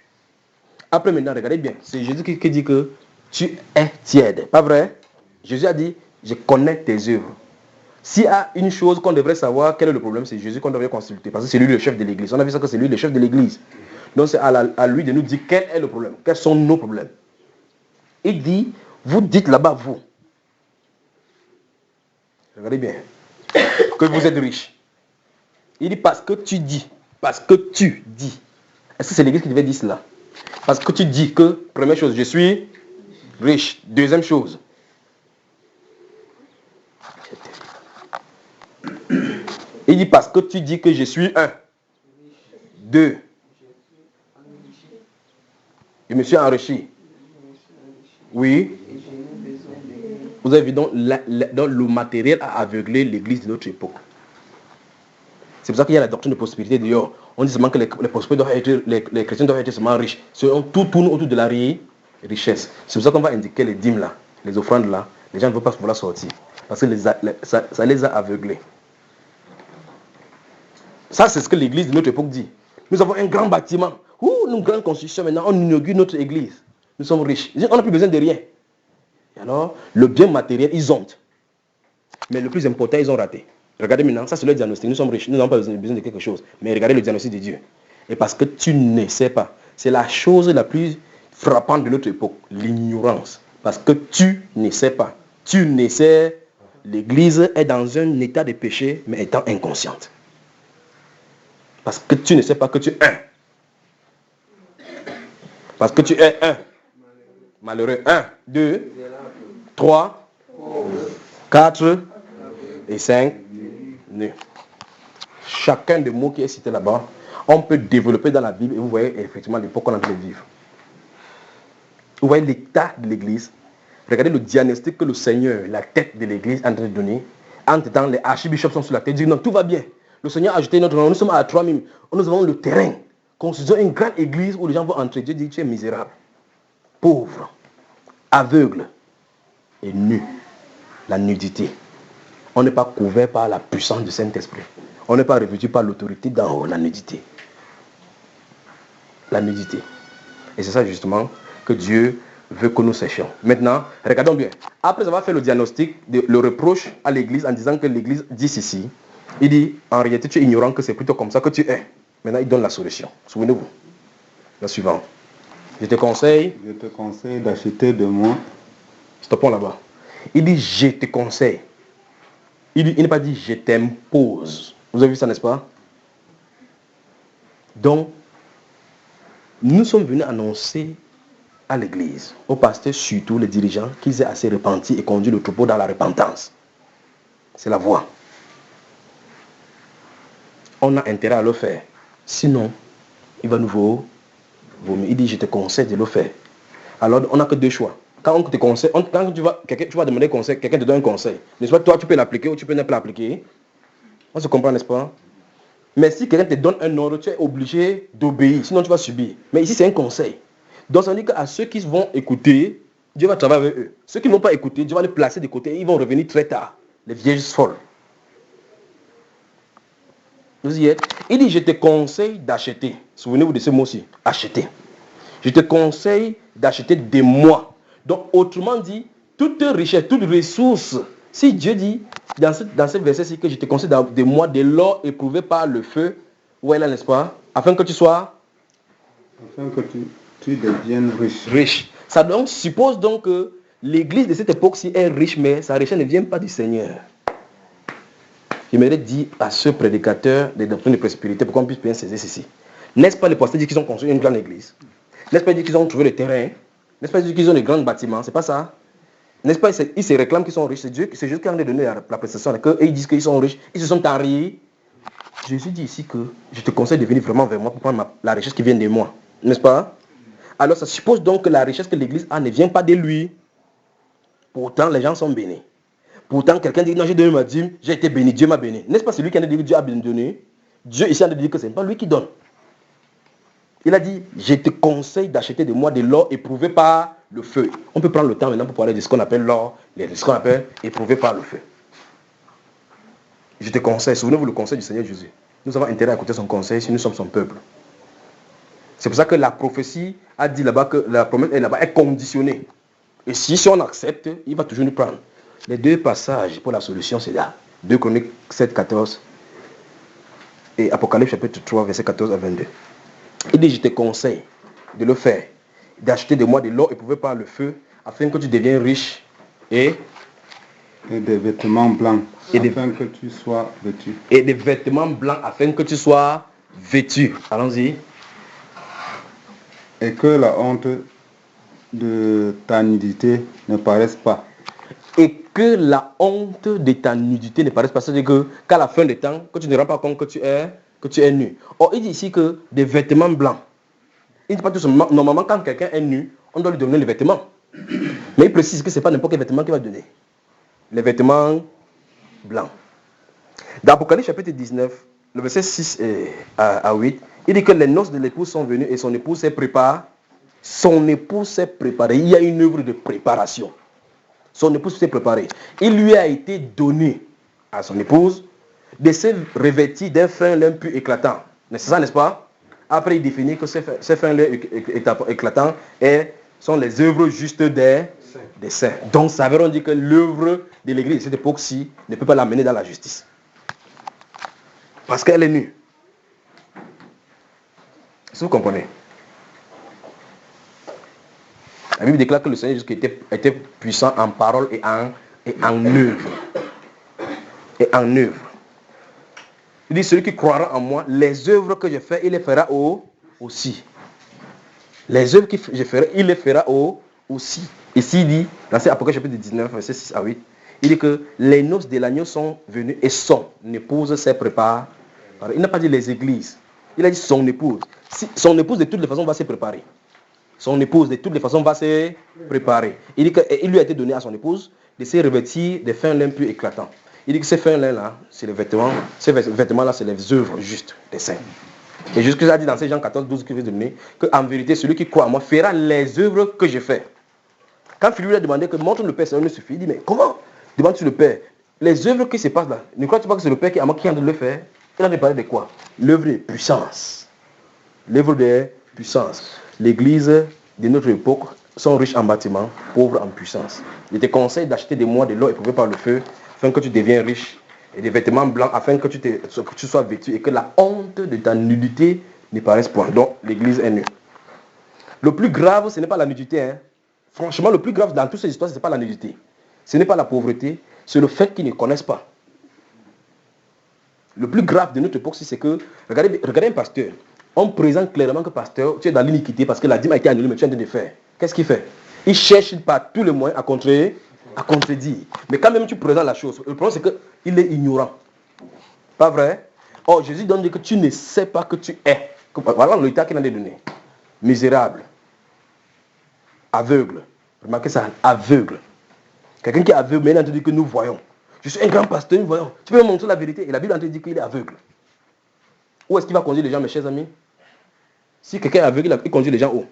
Après maintenant, regardez bien, c'est Jésus qui dit que tu es tiède. Pas vrai? Jésus a dit, je connais tes œuvres. S'il y a une chose qu'on devrait savoir, quel est le problème, c'est Jésus qu'on devrait consulter. Parce que c'est lui le chef de l'église. On a vu ça que c'est lui le chef de l'église. Donc c'est à lui de nous dire quel est le problème. Quels sont nos problèmes. Il dit, vous dites là-bas, vous. Regardez bien. Que vous êtes riche. Il dit parce que tu dis. Parce que tu dis. Est-ce que c'est l'église qui devait dire cela? Parce que tu dis que, première chose, je suis riche. Deuxième chose. Il dit parce que tu dis que je suis 1. 2. Je me suis enrichi. Oui. Vous avez vu donc le matériel a aveuglé l'église de notre époque. C'est pour ça qu'il y a la doctrine de prospérité dehors. On dit seulement que les chrétiens doivent être seulement riches. Tout tourne autour de la richesse. C'est pour ça qu'on va indiquer les dîmes là, les offrandes là. Les gens ne veulent pas se vouloir sortir. Parce que ça les a aveuglés. Ça, c'est ce que l'église de notre époque dit. Nous avons un grand bâtiment. Une grande construction. Maintenant, on inaugure notre église. Nous sommes riches. On n'a plus besoin de rien. Et alors, le bien matériel, ils ont. Mais le plus important, ils ont raté. Regardez maintenant, ça c'est le diagnostic. Nous sommes riches, nous n'avons pas besoin de quelque chose. Mais regardez le diagnostic de Dieu. Et parce que tu ne sais pas. C'est la chose la plus frappante de notre époque. L'ignorance. Parce que tu ne sais pas. Tu ne sais. L'église est dans un état de péché, mais étant inconsciente. Parce que tu ne sais pas que tu es un. Parce que tu es un. Malheureux. 1, 2, 3, 4 et 5. Chacun des mots qui est cité là-bas, on peut développer dans la Bible et vous voyez effectivement l'époque qu'on est en train de vivre. Vous voyez l'état de l'église. Regardez le diagnostic que le Seigneur, la tête de l'église, est en train de donner. Entre temps, les archibishops sont sur la tête. Ils disent non, tout va bien. Le Seigneur a ajouté notre nom. Nous sommes à 3000. Nous avons le terrain. Construisons une grande église où les gens vont entrer. Dieu dit tu es misérable, pauvre, aveugle et nu. La nudité. On n'est pas couvert par la puissance du Saint-Esprit. On n'est pas revêtu par l'autorité d'en haut, la nudité. La nudité. Et c'est ça justement que Dieu veut que nous sachions. Maintenant, regardons bien. Après avoir fait le diagnostic, le reproche à l'église en disant que l'église dit ceci, il dit, en réalité, tu es ignorant que c'est plutôt comme ça que tu es. Maintenant, il donne la solution. Souvenez-vous. La suivante. Je te conseille d'acheter de moi. Stoppons là-bas. Il dit, je te conseille. Il n'est pas dit, je t'impose. Vous avez vu ça, n'est-ce pas? Donc, nous sommes venus annoncer à l'église, aux pasteurs, surtout les dirigeants, qu'ils aient assez repenti et conduit le troupeau dans la repentance. C'est la voie. On a intérêt à le faire. Sinon, il va nous vomir. Il dit, je te conseille de le faire. Alors, on n'a que deux choix. Quand on te conseille, quand tu vas demander conseil, quelqu'un te donne un conseil. N'est-ce pas? Toi, tu peux l'appliquer ou tu peux ne pas l'appliquer. On se comprend, n'est-ce pas? Mais si quelqu'un te donne un ordre, tu es obligé d'obéir. Sinon, tu vas subir. Mais ici, c'est un conseil. Donc, ça veut dire qu'à ceux qui vont écouter, Dieu va travailler avec eux. Ceux qui ne vont pas écouter, Dieu va les placer de côté. Ils vont revenir très tard. Les vieilles folles. Vous y êtes? Il dit, je te conseille d'acheter. Souvenez-vous de ce mot-ci. Acheter. Je te conseille d'acheter de moi. Donc, autrement dit, toute richesse, toute ressource. Si Dieu dit, dans ce verset-ci, que je te conseille de moi, de l'or éprouvé par le feu, où est là, n'est-ce pas? Afin que tu sois... Afin que tu deviennes riche. Riche. Ça donc suppose donc que l'église de cette époque-ci est riche, mais sa richesse ne vient pas du Seigneur. J'aimerais dire à ce prédicateur des doctrines de prospérité pour qu'on puisse bien saisir ceci. N'est-ce pas les pasteurs disent qu'ils ont construit une grande église? N'est-ce pas qu'ils ont trouvé le terrain? N'est-ce pas qu'ils ont des grands bâtiments? C'est pas ça? N'est-ce pas ils se réclament qu'ils sont riches? C'est Dieu, c'est Jésus qui a donné la prestation. Et ils disent qu'ils sont riches. Ils se sont enrichis. Jésus dit ici que je te conseille de venir vraiment vers moi pour prendre la richesse qui vient de moi. N'est-ce pas? Alors ça suppose donc que la richesse que l'église a ne vient pas de lui. Pourtant, les gens sont bénis. Pourtant, quelqu'un dit, non, j'ai donné ma dîme, j'ai été béni, Dieu m'a béni. N'est-ce pas celui qui a dit que Dieu a bien donné? Dieu ici a dit que ce n'est pas lui qui donne. Il a dit, je te conseille d'acheter de moi de l'or éprouvé par le feu. On peut prendre le temps maintenant pour parler de ce qu'on appelle l'or, de ce qu'on appelle éprouvé par le feu. Je te conseille, souvenez-vous le conseil du Seigneur Jésus. Nous avons intérêt à écouter son conseil si nous sommes son peuple. C'est pour ça que la prophétie a dit là-bas que la promesse est là-bas est conditionnée. Et si on accepte, il va toujours nous prendre. Les deux passages pour la solution, c'est là. 2 Chroniques 7, 14 et Apocalypse chapitre 3, verset 14 à 22. Il dit, je te conseille de le faire, d'acheter de moi de l'or éprouvé par le feu, afin que tu deviennes riche et des vêtements blancs, afin que tu sois vêtu. Et des vêtements blancs, afin que tu sois vêtu. Allons-y. Et que la honte de ta nudité ne paraisse pas. Et que la honte de ta nudité ne paraisse pas. C'est-à-dire qu'à la fin des temps, que tu ne rends pas compte que tu es nu. Or, il dit ici que des vêtements blancs. Il dit pas tout simplement, normalement, quand quelqu'un est nu, on doit lui donner les vêtements. Mais il précise que ce n'est pas n'importe quel vêtement qu'il va donner. Les vêtements blancs. Dans Apocalypse chapitre 19, le verset 6 à 8, il dit que les noces de l'épouse sont venues et son épouse s'est préparée. Son épouse s'est préparée. Il y a une œuvre de préparation. Son épouse s'est préparée. Il lui a été donné à son épouse de se revêtir d'un fin lin plus éclatant. C'est ça, n'est-ce pas? Après, il définit que ces fins lin éclatants sont les œuvres justes des saints. Donc, ça veut dire que l'œuvre de l'église de cette époque-ci ne peut pas l'amener dans la justice. Parce qu'elle est nue. Est-ce que vous comprenez? La Bible déclare que le Seigneur Jésus était puissant en parole et en œuvre. Et en œuvre. Il dit, celui qui croira en moi, les œuvres que je fais, il les fera aussi. Les œuvres que je ferai, il les fera aussi. Ici, il dit, dans Apocalypse chapitre 19, verset 6 à 8, il dit que les noces de l'agneau sont venues et son épouse s'est préparée. Il n'a pas dit les églises. Il a dit son épouse. Son épouse, de toutes les façons, va se préparer. Son épouse, de toutes les façons, va se préparer. Il dit qu'il lui a été donné à son épouse de se revêtir des fins lin plus éclatants. Il dit que ces fins lin-là, c'est les vêtements. Ces vêtements-là, c'est les œuvres justes des saints. Et jusque ça dit dans Jean 14, 12, qu'il veut donner, qu'en vérité, celui qui croit en moi fera les œuvres que je fais. Quand Philippe lui a demandé que montre le Père, ça ne suffit, il dit, mais comment demande-tu le Père? Les œuvres qui se passent là, ne crois-tu pas que c'est le Père qui est en train de le faire? Il a parlé de quoi? L'œuvre de puissance. L'œuvre de puissance. L'église de notre époque sont riches en bâtiments, pauvres en puissance. Il te conseille d'acheter des mois de l'or éprouvé par le feu, afin que tu deviennes riche, et des vêtements blancs, afin que tu sois vêtu, et que la honte de ta nudité ne paraisse point. Donc, l'église est nue. Le plus grave, ce n'est pas la nudité. Hein. Franchement, le plus grave dans toutes ces histoires, ce n'est pas la nudité. Ce n'est pas la pauvreté, c'est le fait qu'ils ne connaissent pas. Le plus grave de notre époque, c'est que, regardez un pasteur. On présente clairement que pasteur, tu es dans l'iniquité parce que la dîme a été annulée, mais tu es en train de faire. Qu'est-ce qu'il fait? Il cherche par tous les moyens à contredire. Mais quand même tu présentes la chose, le problème c'est qu'il est ignorant. Pas vrai? Or, Jésus donne que tu ne sais pas que tu es. Voilà l'état qu'il a donné. Misérable. Aveugle. Remarquez ça, aveugle. Quelqu'un qui est aveugle, mais il a dit que nous voyons. Je suis un grand pasteur, nous voyons. Tu peux me montrer la vérité. Et la Bible a dit qu'il est aveugle. Où est-ce qu'il va conduire les gens, mes chers amis? Si quelqu'un est aveugle, il conduit les gens où?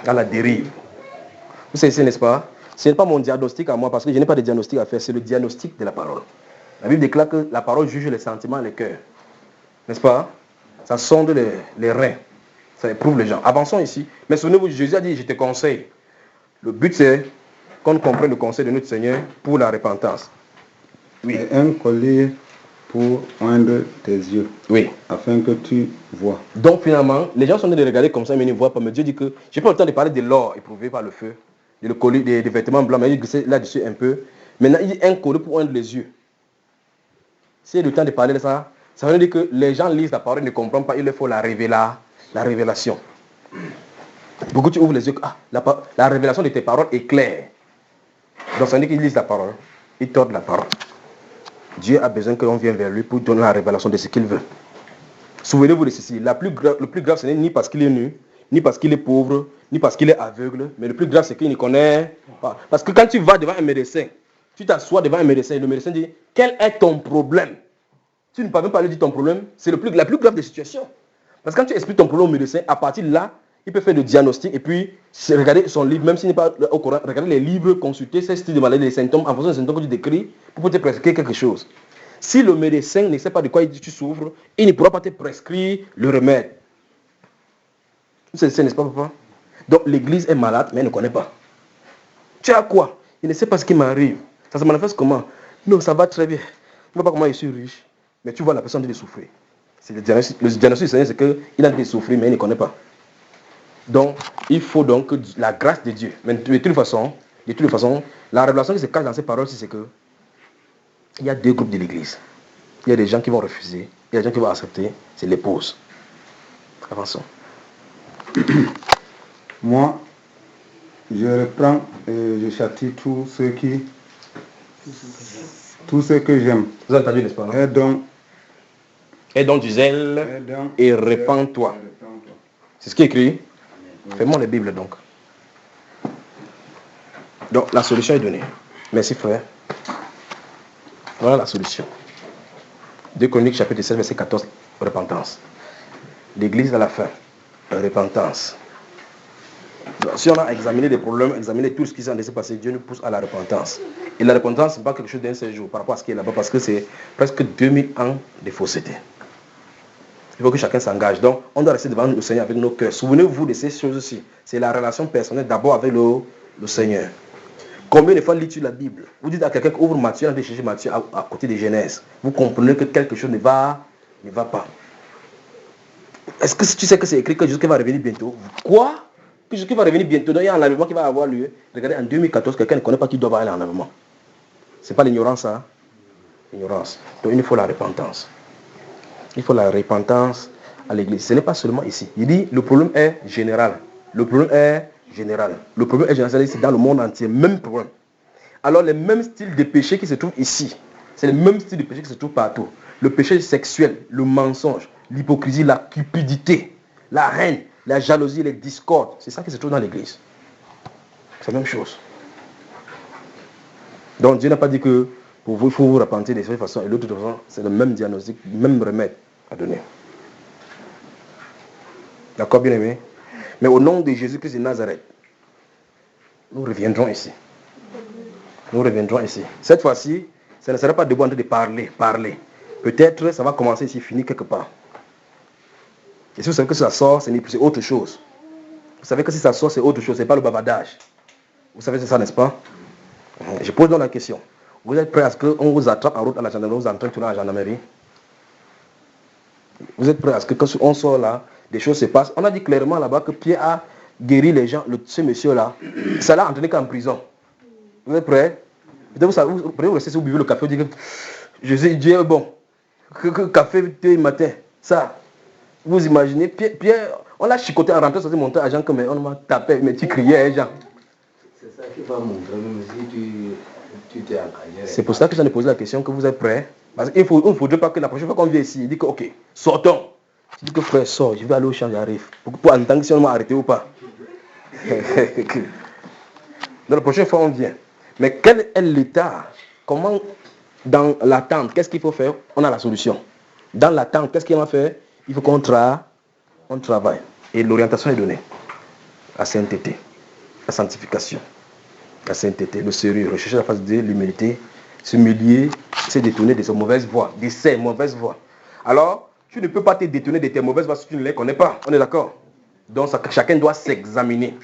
Dans la dérive. Vous savez, n'est-ce pas? Ce n'est pas mon diagnostic à moi, parce que je n'ai pas de diagnostic à faire. C'est le diagnostic de la parole. La Bible déclare que la parole juge les sentiments et les cœurs. N'est-ce pas? Ça sonde les reins. Ça éprouve les gens. Avançons ici. Mais souvenez-vous, Jésus a dit, je te conseille. Le but, c'est qu'on comprenne le conseil de notre Seigneur pour la repentance. Oui. Et un collier pour oindre tes yeux. Oui. Afin que tu vois. Donc finalement, les gens sont en train de regarder comme ça, mais ils ne voient pas. Mais Dieu dit que, je n'ai pas le temps de parler de l'or éprouvé par le feu, de le collier, des vêtements blancs, mais il glisse là-dessus un peu. Maintenant, il dit un collier pour oindre les yeux. C'est le temps de parler de ça. Ça veut dire que les gens lisent la parole, ils ne comprennent pas, il leur faut la révélation. Beaucoup tu ouvres les yeux, la révélation de tes paroles est claire. Donc ça veut dire qu'ils lisent la parole, ils tordent la parole. Dieu a besoin que l'on vienne vers lui pour donner la révélation de ce qu'il veut. Souvenez-vous de ceci, le plus grave, ce n'est ni parce qu'il est nu, ni parce qu'il est pauvre, ni parce qu'il est aveugle, mais le plus grave, c'est qu'il ne connaît pas. Parce que quand tu vas devant un médecin, tu t'assois devant un médecin, et le médecin dit, quel est ton problème? Tu ne peux même pas lui dire ton problème, c'est la plus grave des situations. Parce que quand tu expliques ton problème au médecin, à partir de là, il peut faire le diagnostic et puis regarder son livre, même s'il n'est pas au courant, regarder les livres, consulter ces styles de maladie, les symptômes, en fonction des symptômes que tu décris, pour te prescrire quelque chose. Si le médecin ne sait pas de quoi tu souffres, il ne pourra pas te prescrire le remède. N'est-ce pas, papa? Donc l'église est malade, mais elle ne connaît pas. Tu as quoi? Il ne sait pas ce qui m'arrive. Ça se manifeste comment? Non, ça va très bien. Je ne vois pas comment je suis riche. Mais tu vois la personne de souffrir. C'est le diagnostic du Seigneur, c'est qu'il a de souffrir, mais il ne connaît pas. Donc, il faut donc que la grâce de Dieu. Mais de toute façon, la révélation qui se cache dans ces paroles, c'est que il y a deux groupes de l'église. Il y a des gens qui vont refuser, il y a des gens qui vont accepter, c'est l'épouse. Avançons. Moi, je reprends et je châtie tous ceux que j'aime. Vous avez entendu, n'est-ce pas? Aie donc du zèle et répands-toi. C'est ce qui est écrit. Fais-moi les Bibles donc. Donc la solution est donnée. Merci frère. Voilà la solution. 2 Chroniques chapitre 16 verset 14. Repentance. L'église à la fin. Repentance. Si on a examiné des problèmes, examiné tout ce qui s'est laissé passer, Dieu nous pousse à la repentance. Et la repentance, ce n'est pas quelque chose d'un seul jour par rapport à ce qui est là-bas, parce que c'est presque 2000 ans de fausseté. Il faut que chacun s'engage. Donc, on doit rester devant le Seigneur avec nos cœurs. Souvenez-vous de ces choses-ci. C'est la relation personnelle d'abord avec le Seigneur. Combien de fois lis-tu la Bible? Vous dites à quelqu'un ouvre Matthieu, on va chercher Matthieu à côté de Genèse. Vous comprenez que quelque chose ne va pas. Est-ce que tu sais que c'est écrit que Jésus va revenir bientôt? Quoi? Que Jésus va revenir bientôt? Donc il y a un enlèvement qui va avoir lieu. Regardez, en 2014, quelqu'un ne connaît pas qui doit avoir un enlèvement. Ce n'est pas l'ignorance, ça. L'ignorance. Donc il nous faut la repentance. Il faut la repentance à l'église. Ce n'est pas seulement ici. Il dit le problème est général. Le problème est général. Le problème est général, c'est dans le monde entier. Même problème. Alors les mêmes styles de péché qui se trouvent ici, c'est les mêmes styles de péché qui se trouvent partout. Le péché sexuel, le mensonge, l'hypocrisie, la cupidité, la haine, la jalousie, les discordes. C'est ça qui se trouve dans l'église. C'est la même chose. Donc Dieu n'a pas dit que pour vous, il faut vous repentir de cette façon et de l'autre façon, c'est le même diagnostic, le même remède à donner. D'accord, bien aimé? Mais au nom de Jésus-Christ de Nazareth, nous reviendrons ici. Nous reviendrons ici. Cette fois-ci, ça ne sera pas debout en train de parler. Peut-être ça va commencer ici, finir quelque part. Et si vous savez que ça sort, c'est autre chose. Vous savez que si ça sort, c'est autre chose, c'est pas le bavardage. Vous savez c'est ça, n'est-ce pas? Je pose donc la question. Vous êtes prêts à ce qu'on vous attrape en route à la gendarmerie, vous entrez tout à la gendarmerie? Vous êtes prêts à ce que quand on sort là, des choses se passent? On a dit clairement là-bas que Pierre a guéri les gens, ce monsieur-là, ça l'a entraîné qu'en prison. Vous êtes prêts? Peut-être vous restez si vous buvez le café, vous dites que Jésus, Dieu est bon. Que café thé matin, ça. Vous imaginez, Pierre, on l'a chicoté en rentrant, ça s'est monté à Jean comme on m'a tapé, mais tu criais, Jean. C'est ça qui va montrer, même si tu t'es engagé. C'est pour ça que j'en ai posé la question, que vous êtes prêts? Parce qu'il ne faudrait pas que la prochaine fois qu'on vient ici, il dit que ok, sortons. Je dis que frère, sors, je vais aller au champ, j'arrive. Pour entendre si on m'a arrêté ou pas. Donc la prochaine fois on vient. Mais quel est l'état? Comment, dans l'attente, qu'est-ce qu'il faut faire? On a la solution. Dans l'attente, qu'est-ce qu'il va faire? Il faut qu'on travaille. Et l'orientation est donnée. La sainteté, la sanctification, la sainteté, le sérieux, rechercher la face de Dieu, l'humilité, s'humilier, se détourner de ses mauvaises voies, de ses mauvaises voies. Alors, tu ne peux pas te détourner de tes mauvaises voies si tu ne les connais pas. On est d'accord? Donc, chacun doit s'examiner.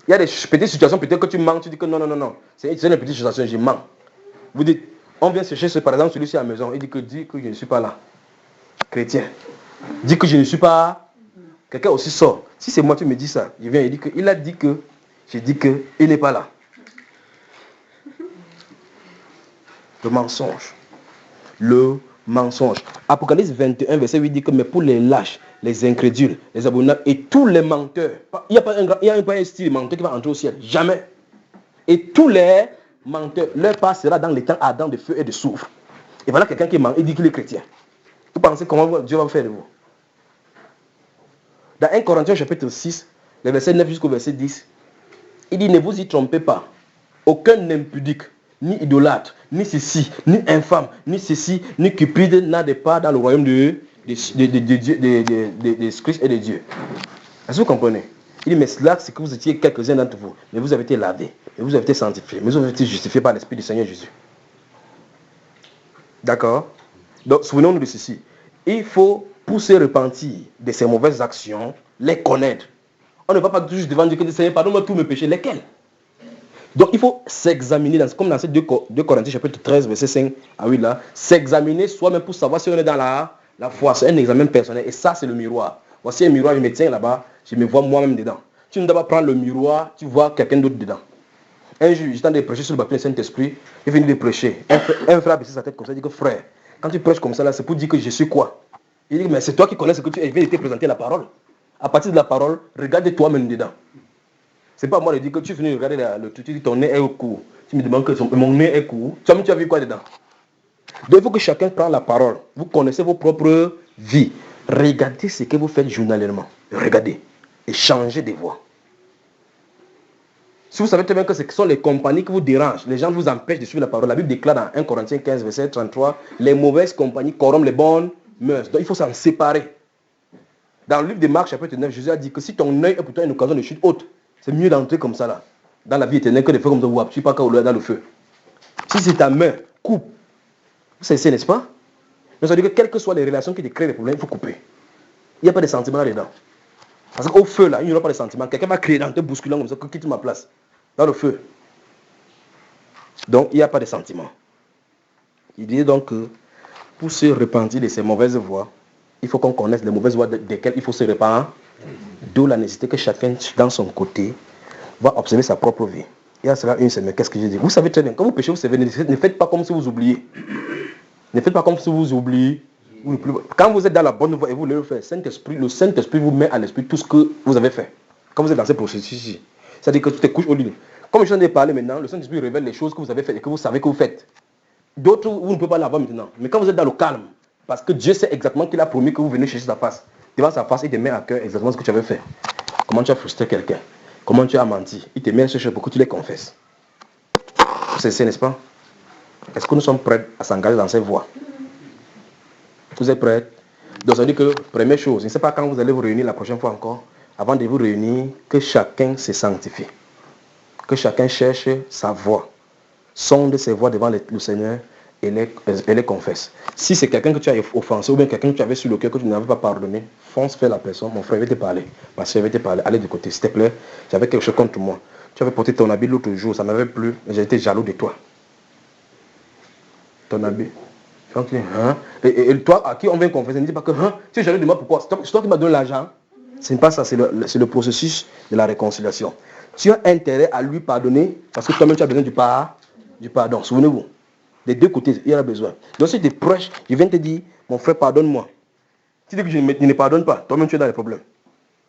Il y a des petites situations, peut-être que tu mens, tu dis que non. C'est une petite situation, je mens. Vous dites, on vient chercher, par exemple, celui-ci à la maison, il dit que je ne suis pas là. Chrétien. Dit que je ne suis pas. Quelqu'un aussi sort. Si c'est moi, tu me dis ça. Je viens, il a dit que. J'ai dit que il n'est pas là. Le mensonge. Le mensonge. Apocalypse 21, verset 8 dit que mais pour les lâches, les incrédules, les abominables et tous les menteurs. Il n'y a pas un style menteur qui va entrer au ciel. Jamais. Et tous les menteurs, leur part sera dans les temps ardents de feu et de soufre. Et voilà quelqu'un qui ment, il dit qu'il est chrétien. Vous pensez comment Dieu va vous faire de vous? Dans 1 Corinthiens chapitre 6, le verset 9 jusqu'au verset 10, il dit ne vous y trompez pas. Aucun impudique, ni idolâtre, ni ceci, ni infâme, ni ceci, ni cupide n'a de part dans le royaume de Christ et de Dieu. Est-ce que vous comprenez? Il dit mais cela c'est que vous étiez quelques-uns d'entre vous, mais vous avez été lavés, mais vous avez été sanctifiés, mais vous avez été justifiés par l'Esprit du Seigneur Jésus. D'accord? Donc souvenons-nous de ceci. Il faut, pour se repentir de ses mauvaises actions, les connaître. On ne va pas toujours devant Dieu que Seigneur, pardonne-moi tous mes péchés. Lesquels? Donc il faut s'examiner, comme dans ces 2 Corinthiens chapitre 13, verset 5 à 8 là, s'examiner soi-même pour savoir si on est dans la foi. C'est un examen personnel et ça c'est le miroir. Voici un miroir, je me tiens là-bas, je me vois moi-même dedans. Tu ne dois pas prendre le miroir, tu vois quelqu'un d'autre dedans. Un jour, j'étais en train de prêcher sur le baptême du Saint-Esprit, il est venu de prêcher. Un frère a baissé sa tête comme ça, il dit que frère, quand tu prêches comme ça là, c'est pour dire que je suis quoi? Il dit mais c'est toi qui connais ce que tu es, je viens de te présenter la parole. À partir de la parole, regarde toi-même dedans. C'est pas moi de dire que tu es venu regarder le truc, tu dis ton nez est court. Tu me demandes que mon nez est court. Tu as vu quoi dedans? Donc il faut que chacun prenne la parole. Vous connaissez vos propres vies. Regardez ce que vous faites journalièrement. Regardez. Et changez de voix. Si vous savez très bien que ce sont les compagnies qui vous dérangent, les gens vous empêchent de suivre la parole. La Bible déclare dans 1 Corinthiens 15, verset 33, les mauvaises compagnies corrompent les bonnes mœurs. Donc il faut s'en séparer. Dans le livre de Marc, chapitre 9, Jésus a dit que si ton œil est pour toi une occasion de chute haute, C'est mieux d'entrer comme ça là, dans la vie éternelle, que de faire comme ça, ouah, tu pas qu'au dans le feu. Si c'est ta main, coupe. Vous savez, n'est-ce pas? Donc ça veut dire que quelles que soient les relations qui te créent des problèmes, il faut couper. Il n'y a pas de sentiments là-dedans. Parce qu'au feu là, il n'y aura pas de sentiments. Quelqu'un va crier dans te bousculant comme ça, que quitte ma place. Dans le feu. Donc il n'y a pas de sentiments. Il dit donc que pour se repentir de ces mauvaises voies, il faut qu'on connaisse les mauvaises voies desquelles il faut se répandre. D'où la nécessité que chacun, dans son côté, va observer sa propre vie. Il y a cela une semaine, qu'est-ce que je dis? Vous savez très bien, quand vous péchez, vous savez, ne faites pas comme si vous oubliez. Ne faites pas comme si vous oubliez. Quand vous êtes dans la bonne voie et vous le faites, le Saint-Esprit vous met à l'esprit tout ce que vous avez fait. Quand vous êtes dans ce processus-ci. C'est-à-dire que tu te couches au lit. Comme je viens de parler maintenant, le Saint-Esprit révèle les choses que vous avez faites et que vous savez que vous faites. D'autres, vous ne pouvez pas l'avoir maintenant. Mais quand vous êtes dans le calme, parce que Dieu sait exactement qu'il a promis que vous venez chercher sa face. Devant sa face, il te met à cœur exactement ce que tu avais fait. Comment tu as frustré quelqu'un. Comment tu as menti. Il te met à chercher pour que tu les confesses. C'est, n'est-ce pas? Est-ce que nous sommes prêts à s'engager dans ces voies? Vous êtes prêts? Donc ça veut dire que, première chose, je ne sais pas quand vous allez vous réunir la prochaine fois encore, avant de vous réunir, que chacun se sanctifie. Que chacun cherche sa voie. Sonde ses voies devant le Seigneur et les confesse. Si c'est quelqu'un que tu as offensé ou bien quelqu'un que tu avais sur le cœur que tu n'avais pas pardonné, fonce faire la personne. Mon frère, je vais te parler. Ma soeur, je vais te parler. Allez du côté, s'il te plaît. J'avais quelque chose contre moi. Tu avais porté ton habit l'autre jour, ça ne m'avait plu. J'étais jaloux de toi. Ton habit. Hein? Et toi, à qui on vient confesser, ne dis pas que tu es jaloux de moi, pourquoi? C'est toi qui m'as donné l'argent. Ce n'est pas ça, c'est le processus de la réconciliation. Tu as intérêt à lui pardonner parce que toi-même tu as besoin du pardon. Souvenez-vous, des deux côtés, il y en a besoin. Donc si tu es proche, je viens te dire, mon frère, pardonne-moi. Tu dis que je ne pardonne pas, toi-même tu es dans les problèmes.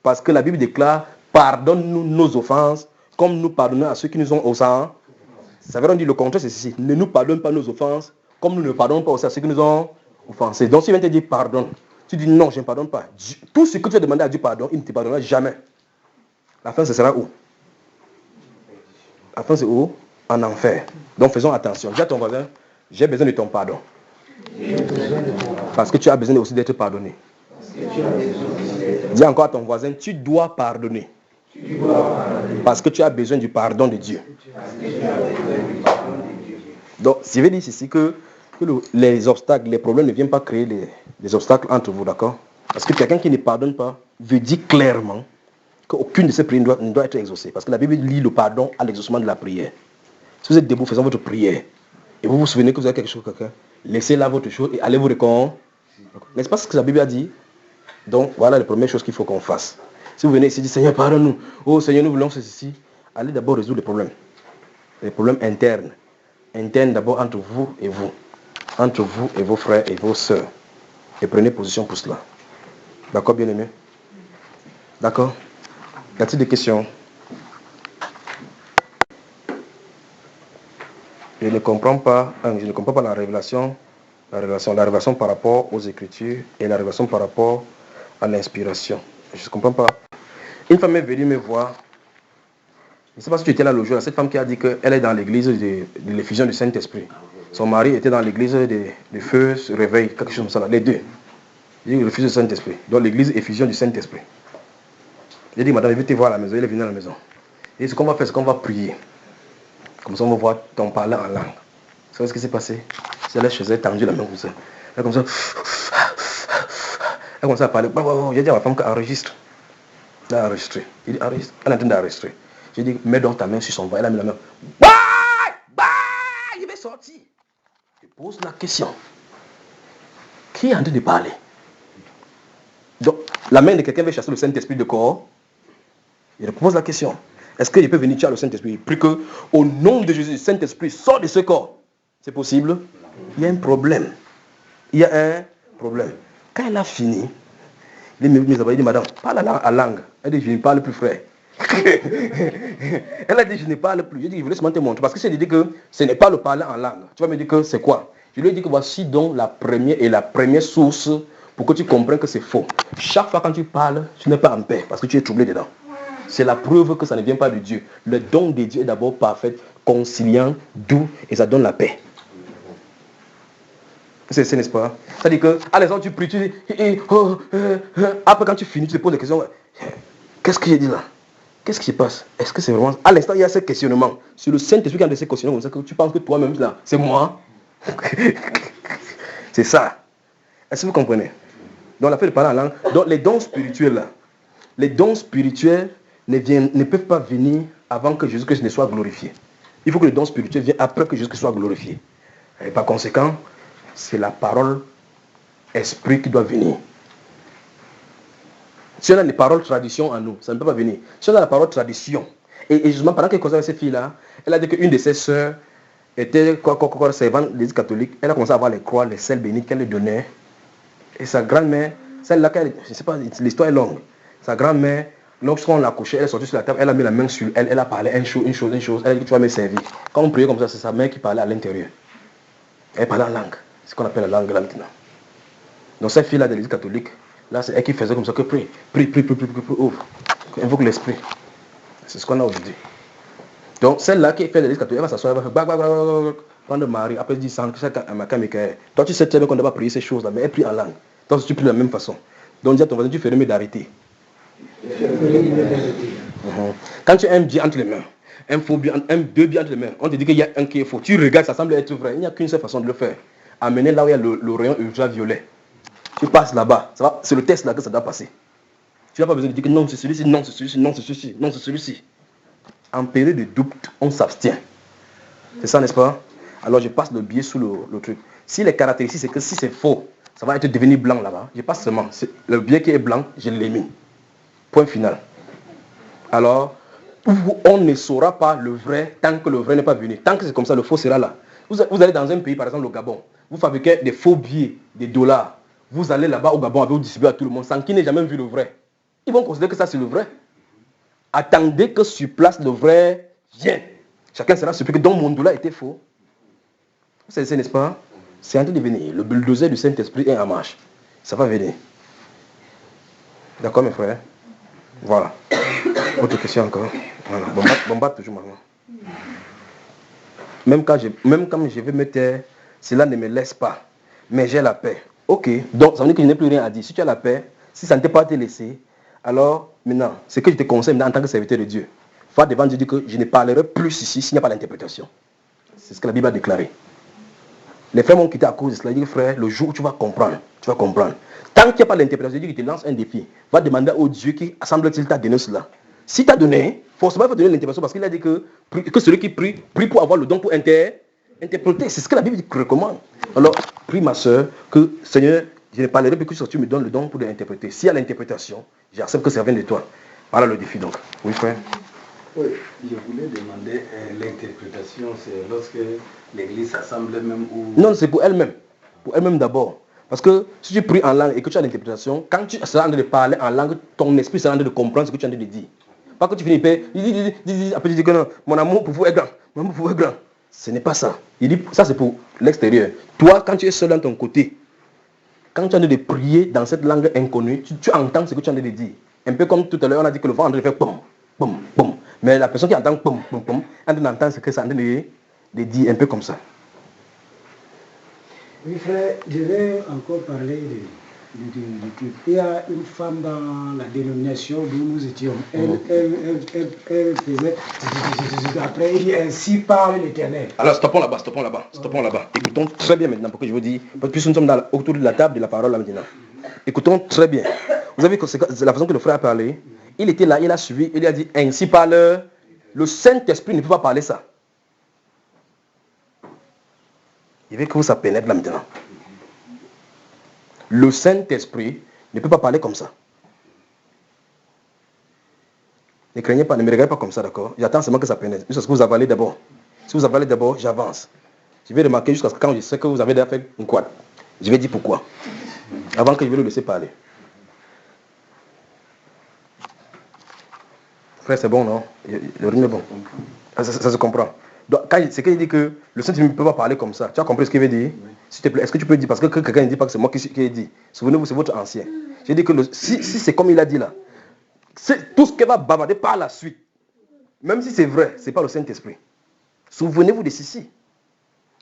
Parce que la Bible déclare, pardonne-nous nos offenses, comme nous pardonnons à ceux qui nous ont offensés. Ça veut dire le contraire, c'est ceci. Ne nous pardonne pas nos offenses, comme nous ne pardonnons pas aussi à ceux qui nous ont offensés. Donc si je viens te dire pardonne, tu dis non, je ne pardonne pas. Tout ce que tu as demandé à Dieu pardon, il ne te pardonnera jamais. La fin, ce sera où? La fin, c'est où? En enfer. Donc faisons attention. Dis à ton voisin, j'ai besoin de ton pardon. Parce que tu as besoin aussi d'être pardonné. Dis encore à ton voisin, tu dois pardonner. Parce que tu as besoin du pardon de Dieu. Donc, je vais dire ici que les obstacles, les problèmes ne viennent pas créer des obstacles entre vous, d'accord? Parce que quelqu'un qui ne pardonne pas veut dire clairement qu'aucune de ces prières ne doit être exaucée. Parce que la Bible lie le pardon à l'exaucement de la prière. Si vous êtes debout faisant votre prière, et vous vous souvenez que vous avez quelque chose pour quelqu'un, laissez là votre chose et allez vous réconcilier. N'est-ce pas ce que la Bible a dit? Donc, voilà les premières choses qu'il faut qu'on fasse. Si vous venez ici et dites, Seigneur, pardonne-nous. Oh, Seigneur, nous voulons ceci. Allez d'abord résoudre les problèmes. Les problèmes internes. Internes d'abord entre vous et vous. Entre vous et vos frères et vos sœurs. Et prenez position pour cela. D'accord, bien-aimé? D'accord? Y a-t-il des questions? Je ne comprends pas la révélation par rapport aux Écritures et la révélation par rapport à l'inspiration. Je ne comprends pas. Une femme est venue me voir. Je ne sais pas si tu étais là le jour. Cette femme qui a dit qu'elle est dans l'église de l'effusion du Saint-Esprit. Son mari était dans l'église de feu, se réveille, quelque chose comme ça. Les deux. Il dit l'effusion du Saint-Esprit. Donc l'église effusion du Saint-Esprit. J'ai dit, madame, je vais te voir à la maison. Elle est venue à la maison. Et ce qu'on va faire, c'est qu'on va prier. Comme ça, on va voir ton parler en langue. Vous savez ce qui s'est passé? C'est là chez elle, tendue la main comme ça. Elle comme ça. Elle commence à parler. J'ai dit à ma femme qu'enregistre. Elle a enregistré. Il dit enregistre. Elle est en train d'enregistrer. J'ai dit, mets donc ta main sur son ventre. Elle a mis la main. Il va sortir. Je pose la question. Qui est en train de parler? Donc, la main de quelqu'un veut chasser le Saint-Esprit de corps. Je pose la question. Est-ce qu'il peut venir tuer le Saint-Esprit? Il prie que, au nom de Jésus, le Saint-Esprit sort de ce corps. C'est possible? Il y a un problème. Il y a un problème. Quand elle a fini, il dit, madame, parle à langue. Elle dit, je ne parle plus, frère. Elle a dit, je ne parle plus. Je dis, je voulais seulement te montrer. Parce que si elle dit que ce n'est pas le parler en langue, tu vas me dire que c'est quoi? Je lui ai dit que voici donc la première source pour que tu comprennes que c'est faux. Chaque fois quand tu parles, tu n'es pas en paix parce que tu es troublé dedans. C'est la preuve que ça ne vient pas de Dieu. Le don de Dieu est d'abord parfait, conciliant, doux et ça donne la paix. C'est n'est-ce pas? C'est-à-dire que, à l'exemple, tu pries, tu dis, après quand tu finis, tu te poses des questions. Qu'est-ce que j'ai dit là? Qu'est-ce qui se passe? Est-ce que c'est vraiment... À l'instant, il y a ce questionnement. Sur le Saint-Esprit qui a de ces questionnements, comme ça, que tu penses que toi-même, là, c'est moi. C'est ça. Est-ce que vous comprenez? Donc, la fait de parler en langue. Donc, les dons spirituels, là, les dons spirituels ne peuvent pas venir avant que Jésus-Christ ne soit glorifié. Il faut que les dons spirituels viennent après que Jésus-Christ soit glorifié. Et par conséquent, c'est la parole esprit qui doit venir. Si on a les paroles tradition en nous, ça ne peut pas venir. Si on a la parole tradition, et justement pendant qu'elle causait avec cette fille-là, elle a dit qu'une de ses sœurs était servante de l'Église catholique. Elle a commencé à avoir les croix, les sels bénis qu'elle lui donnait. Et sa grand-mère, celle-là, je ne sais pas, l'histoire est longue. Sa grand-mère, lorsqu'on l'a couchée, elle est sortie sur la table, elle a mis la main sur elle, elle a parlé une chose. Elle a dit, tu vas me servir. Quand on priait comme ça, c'est sa mère qui parlait à l'intérieur. Elle parlait en langue. C'est ce qu'on appelle la langue là maintenant. Donc cette fille-là de l'Église catholique, là c'est elle qui faisait comme ça que prie, ouvre. Invoque l'esprit. C'est ce qu'on a aujourd'hui. Donc celle-là qui fait de l'Église catholique, elle va s'asseoir, elle va faire prendre Marie, après elle dit ça, Michael. Toi tu sais très bien qu'on ne doit pas prier ces choses-là, mais elle prie en langue. Donc tu pries de la même façon. Donc dis à ton voisin, tu ferais mieux d'arrêter. Quand tu as un billet entre les mains, deux billets entre les mains, on te dit qu'il y a un qui est faux. Tu regardes, ça semble être vrai. Il n'y a qu'une seule façon de le faire. Amener là où il y a le rayon ultraviolet. Tu passes là-bas. C'est le test là que ça doit passer. Tu n'as pas besoin de dire que non, c'est celui-ci, non, c'est celui-ci, non, c'est celui-ci, non, c'est celui-ci. En période de doute, on s'abstient. C'est ça, n'est-ce pas? Alors je passe le billet sous le truc. Si les caractéristiques, c'est que si c'est faux, ça va être devenu blanc là-bas. Je passe seulement. Le billet qui est blanc, je l'élimine. Point final. Alors, on ne saura pas le vrai tant que le vrai n'est pas venu. Tant que c'est comme ça, le faux sera là. Vous allez dans un pays, par exemple le Gabon. Vous fabriquez des faux billets, des dollars. Vous allez là-bas au Gabon, vous distribuez à tout le monde, sans qu'ils n'aient jamais vu le vrai. Ils vont considérer que ça c'est le vrai. Attendez que sur place le vrai vienne. Chacun sera surpris que donc mon dollar était faux. Vous savez, n'est-ce pas? C'est en train de venir. Le bulldozer du Saint-Esprit est en marche. Ça va venir. D'accord mes frères? Voilà. Autre question encore. Voilà. Bombarde toujours maman. Même quand je vais me taire, cela ne me laisse pas. Mais j'ai la paix. Ok. Donc ça veut dire que je n'ai plus rien à dire. Si tu as la paix, si ça ne t'est pas été laissé, alors maintenant, ce que je te conseille en tant que serviteur de Dieu, va devant Dieu dire que je ne parlerai plus ici s'il n'y a pas d'interprétation. C'est ce que la Bible a déclaré. Les frères m'ont quitté à cause de cela. Ils disent, frère, le jour où tu vas comprendre, tu vas comprendre. Tant qu'il n'y a pas d'interprétation, il te lance un défi. Va demander au Dieu qui semble-t-il t'a donné cela. Si tu as donné, forcément il faut donner l'interprétation parce qu'il a dit que celui qui prie pour avoir le don pour interpréter. C'est ce que la Bible recommande. Alors, prie ma soeur que Seigneur, je ne parlerai plus que si tu me donnes le don pour l'interpréter. S'il y a l'interprétation, j'accepte que ça vient de toi. Voilà le défi donc. Oui frère. Oui, je voulais demander l'interprétation, c'est lorsque l'église s'assemble même ou... Non, c'est pour elle-même. Pour elle-même d'abord. Parce que si tu pries en langue et que tu as l'interprétation, quand tu seras en train de parler en langue, ton esprit sera en train de comprendre ce que tu es en train de dire. Pas que tu finis par après tu dis que non, mon amour pour vous est grand. Mon amour pour vous est grand. Ce n'est pas ça. Il dit, ça c'est pour l'extérieur. Toi, quand tu es seul dans ton côté, quand tu es en train de prier dans cette langue inconnue, tu entends ce que tu es en train de dire. Un peu comme tout à l'heure, on a dit que le vent est en train de faire pom, pom, pom. Mais la personne qui entend pom, pom, pom, en train d'entendre ce que ça est en train de dire, un peu comme ça. Oui frère, je vais encore parler du truc. Il y a une femme dans la dénomination d'où nous étions. Elle faisait... Après, il dit, ainsi parle l'Éternel. Alors stoppons là-bas. Écoutons très bien maintenant, pour que je vous dis, puisque nous sommes autour de la table de la parole là maintenant. Écoutons très bien. Vous avez vu que c'est la façon que le frère a parlé. Il était là, il a suivi, il a dit, ainsi parle. Le Saint-Esprit ne peut pas parler ça. Il veut que ça pénètre là maintenant. Le Saint-Esprit ne peut pas parler comme ça. Ne craignez pas, ne me regardez pas comme ça, d'accord? J'attends seulement que ça pénètre. Jusqu'à ce que vous avalez d'abord. Si vous avalez d'abord, j'avance. Je vais remarquer jusqu'à ce que quand je sais que vous avez déjà fait une quad. Je vais dire pourquoi. Avant que je vais le laisser parler. Frère, c'est bon, non? Le rythme est bon. Ça se comprend. Donc, c'est qu'il dit que le Saint-Esprit ne peut pas parler comme ça. Tu as compris ce qu'il veut dire? Oui. S'il te plaît, est-ce que tu peux dire? Parce que quelqu'un ne dit pas que c'est moi qui ai dit. Souvenez-vous, c'est votre ancien. J'ai dit que si c'est comme il a dit là, c'est tout ce qui va bavarder par la suite. Même si c'est vrai, ce n'est pas le Saint-Esprit. Souvenez-vous de ceci.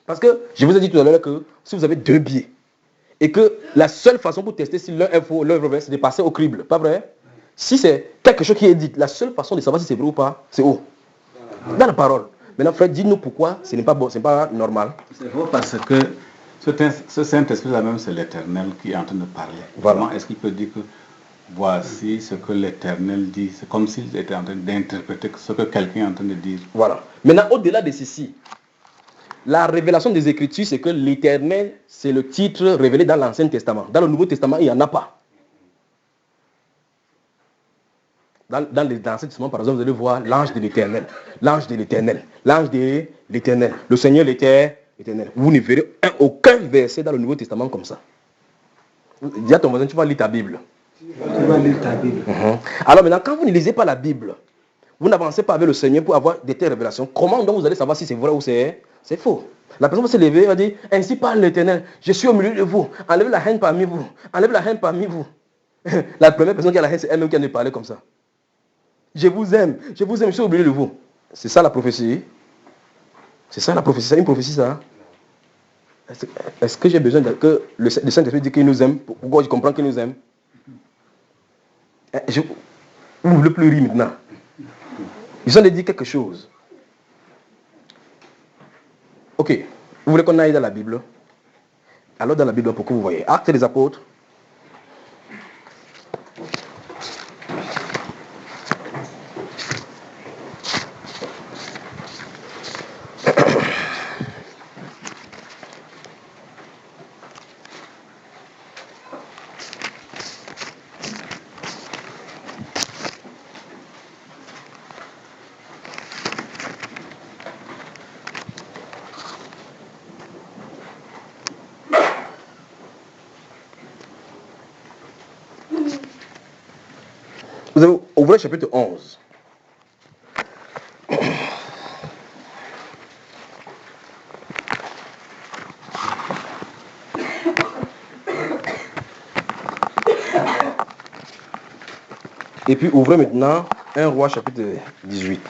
Parce que je vous ai dit tout à l'heure que si vous avez deux billets, et que la seule façon pour tester si l'un est faux ou l'un est vrai, c'est de passer au crible. Pas vrai? Si c'est quelque chose qui est dit, la seule façon de savoir si c'est vrai ou pas, c'est où? Dans la parole. Maintenant, frère, dis-nous pourquoi ce n'est pas bon, ce n'est pas normal. C'est faux parce que ce Saint-Esprit-là même, c'est l'Éternel qui est en train de parler. Voilà. Comment est-ce qu'il peut dire que voici ce que l'Éternel dit? C'est comme s'il était en train d'interpréter ce que quelqu'un est en train de dire. Voilà. Maintenant, au-delà de ceci, la révélation des Écritures, c'est que l'Éternel, c'est le titre révélé dans l'Ancien Testament. Dans le Nouveau Testament, il n'y en a pas. Dans l'Ancien Testament, par exemple, vous allez voir l'ange de l'Éternel, l'ange de l'Éternel, l'ange de l'Éternel, le Seigneur l'Éternel. Vous ne verrez aucun verset dans le Nouveau Testament comme ça. Dis à ton voisin, tu vas lire ta Bible. Tu vas lire ta Bible. Alors maintenant, quand vous ne lisez pas la Bible, vous n'avancez pas avec le Seigneur pour avoir des telles révélations. Comment donc vous allez savoir si c'est vrai ou c'est faux? La personne va se lever et va dire, ainsi parle l'Éternel, je suis au milieu de vous, enlevez la haine parmi vous, enlevez la haine parmi vous. La première personne qui a la haine, c'est elle-même qui a de parler comme ça. Je vous aime, je suis au milieu de vous. C'est ça la prophétie. C'est ça la prophétie, c'est une prophétie ça. Est-ce que j'ai besoin que le Saint-Esprit dit qu'il nous aime? Pourquoi je comprends qu'il nous aime? Vous ne voulez plus rire maintenant. Ils ont dit quelque chose. Ok, vous voulez qu'on aille dans la Bible? Alors dans la Bible, pour que vous voyez. Actes des Apôtres. Vous avez ouvert chapitre 11. Et puis ouvrez maintenant 1 Roi chapitre 18.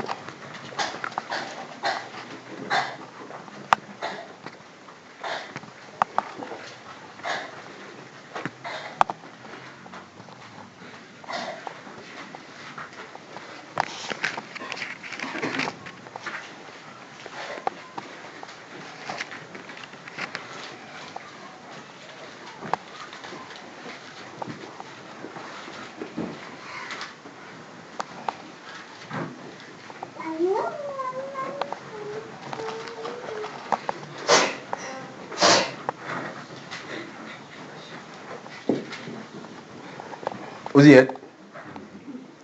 Vous y êtes?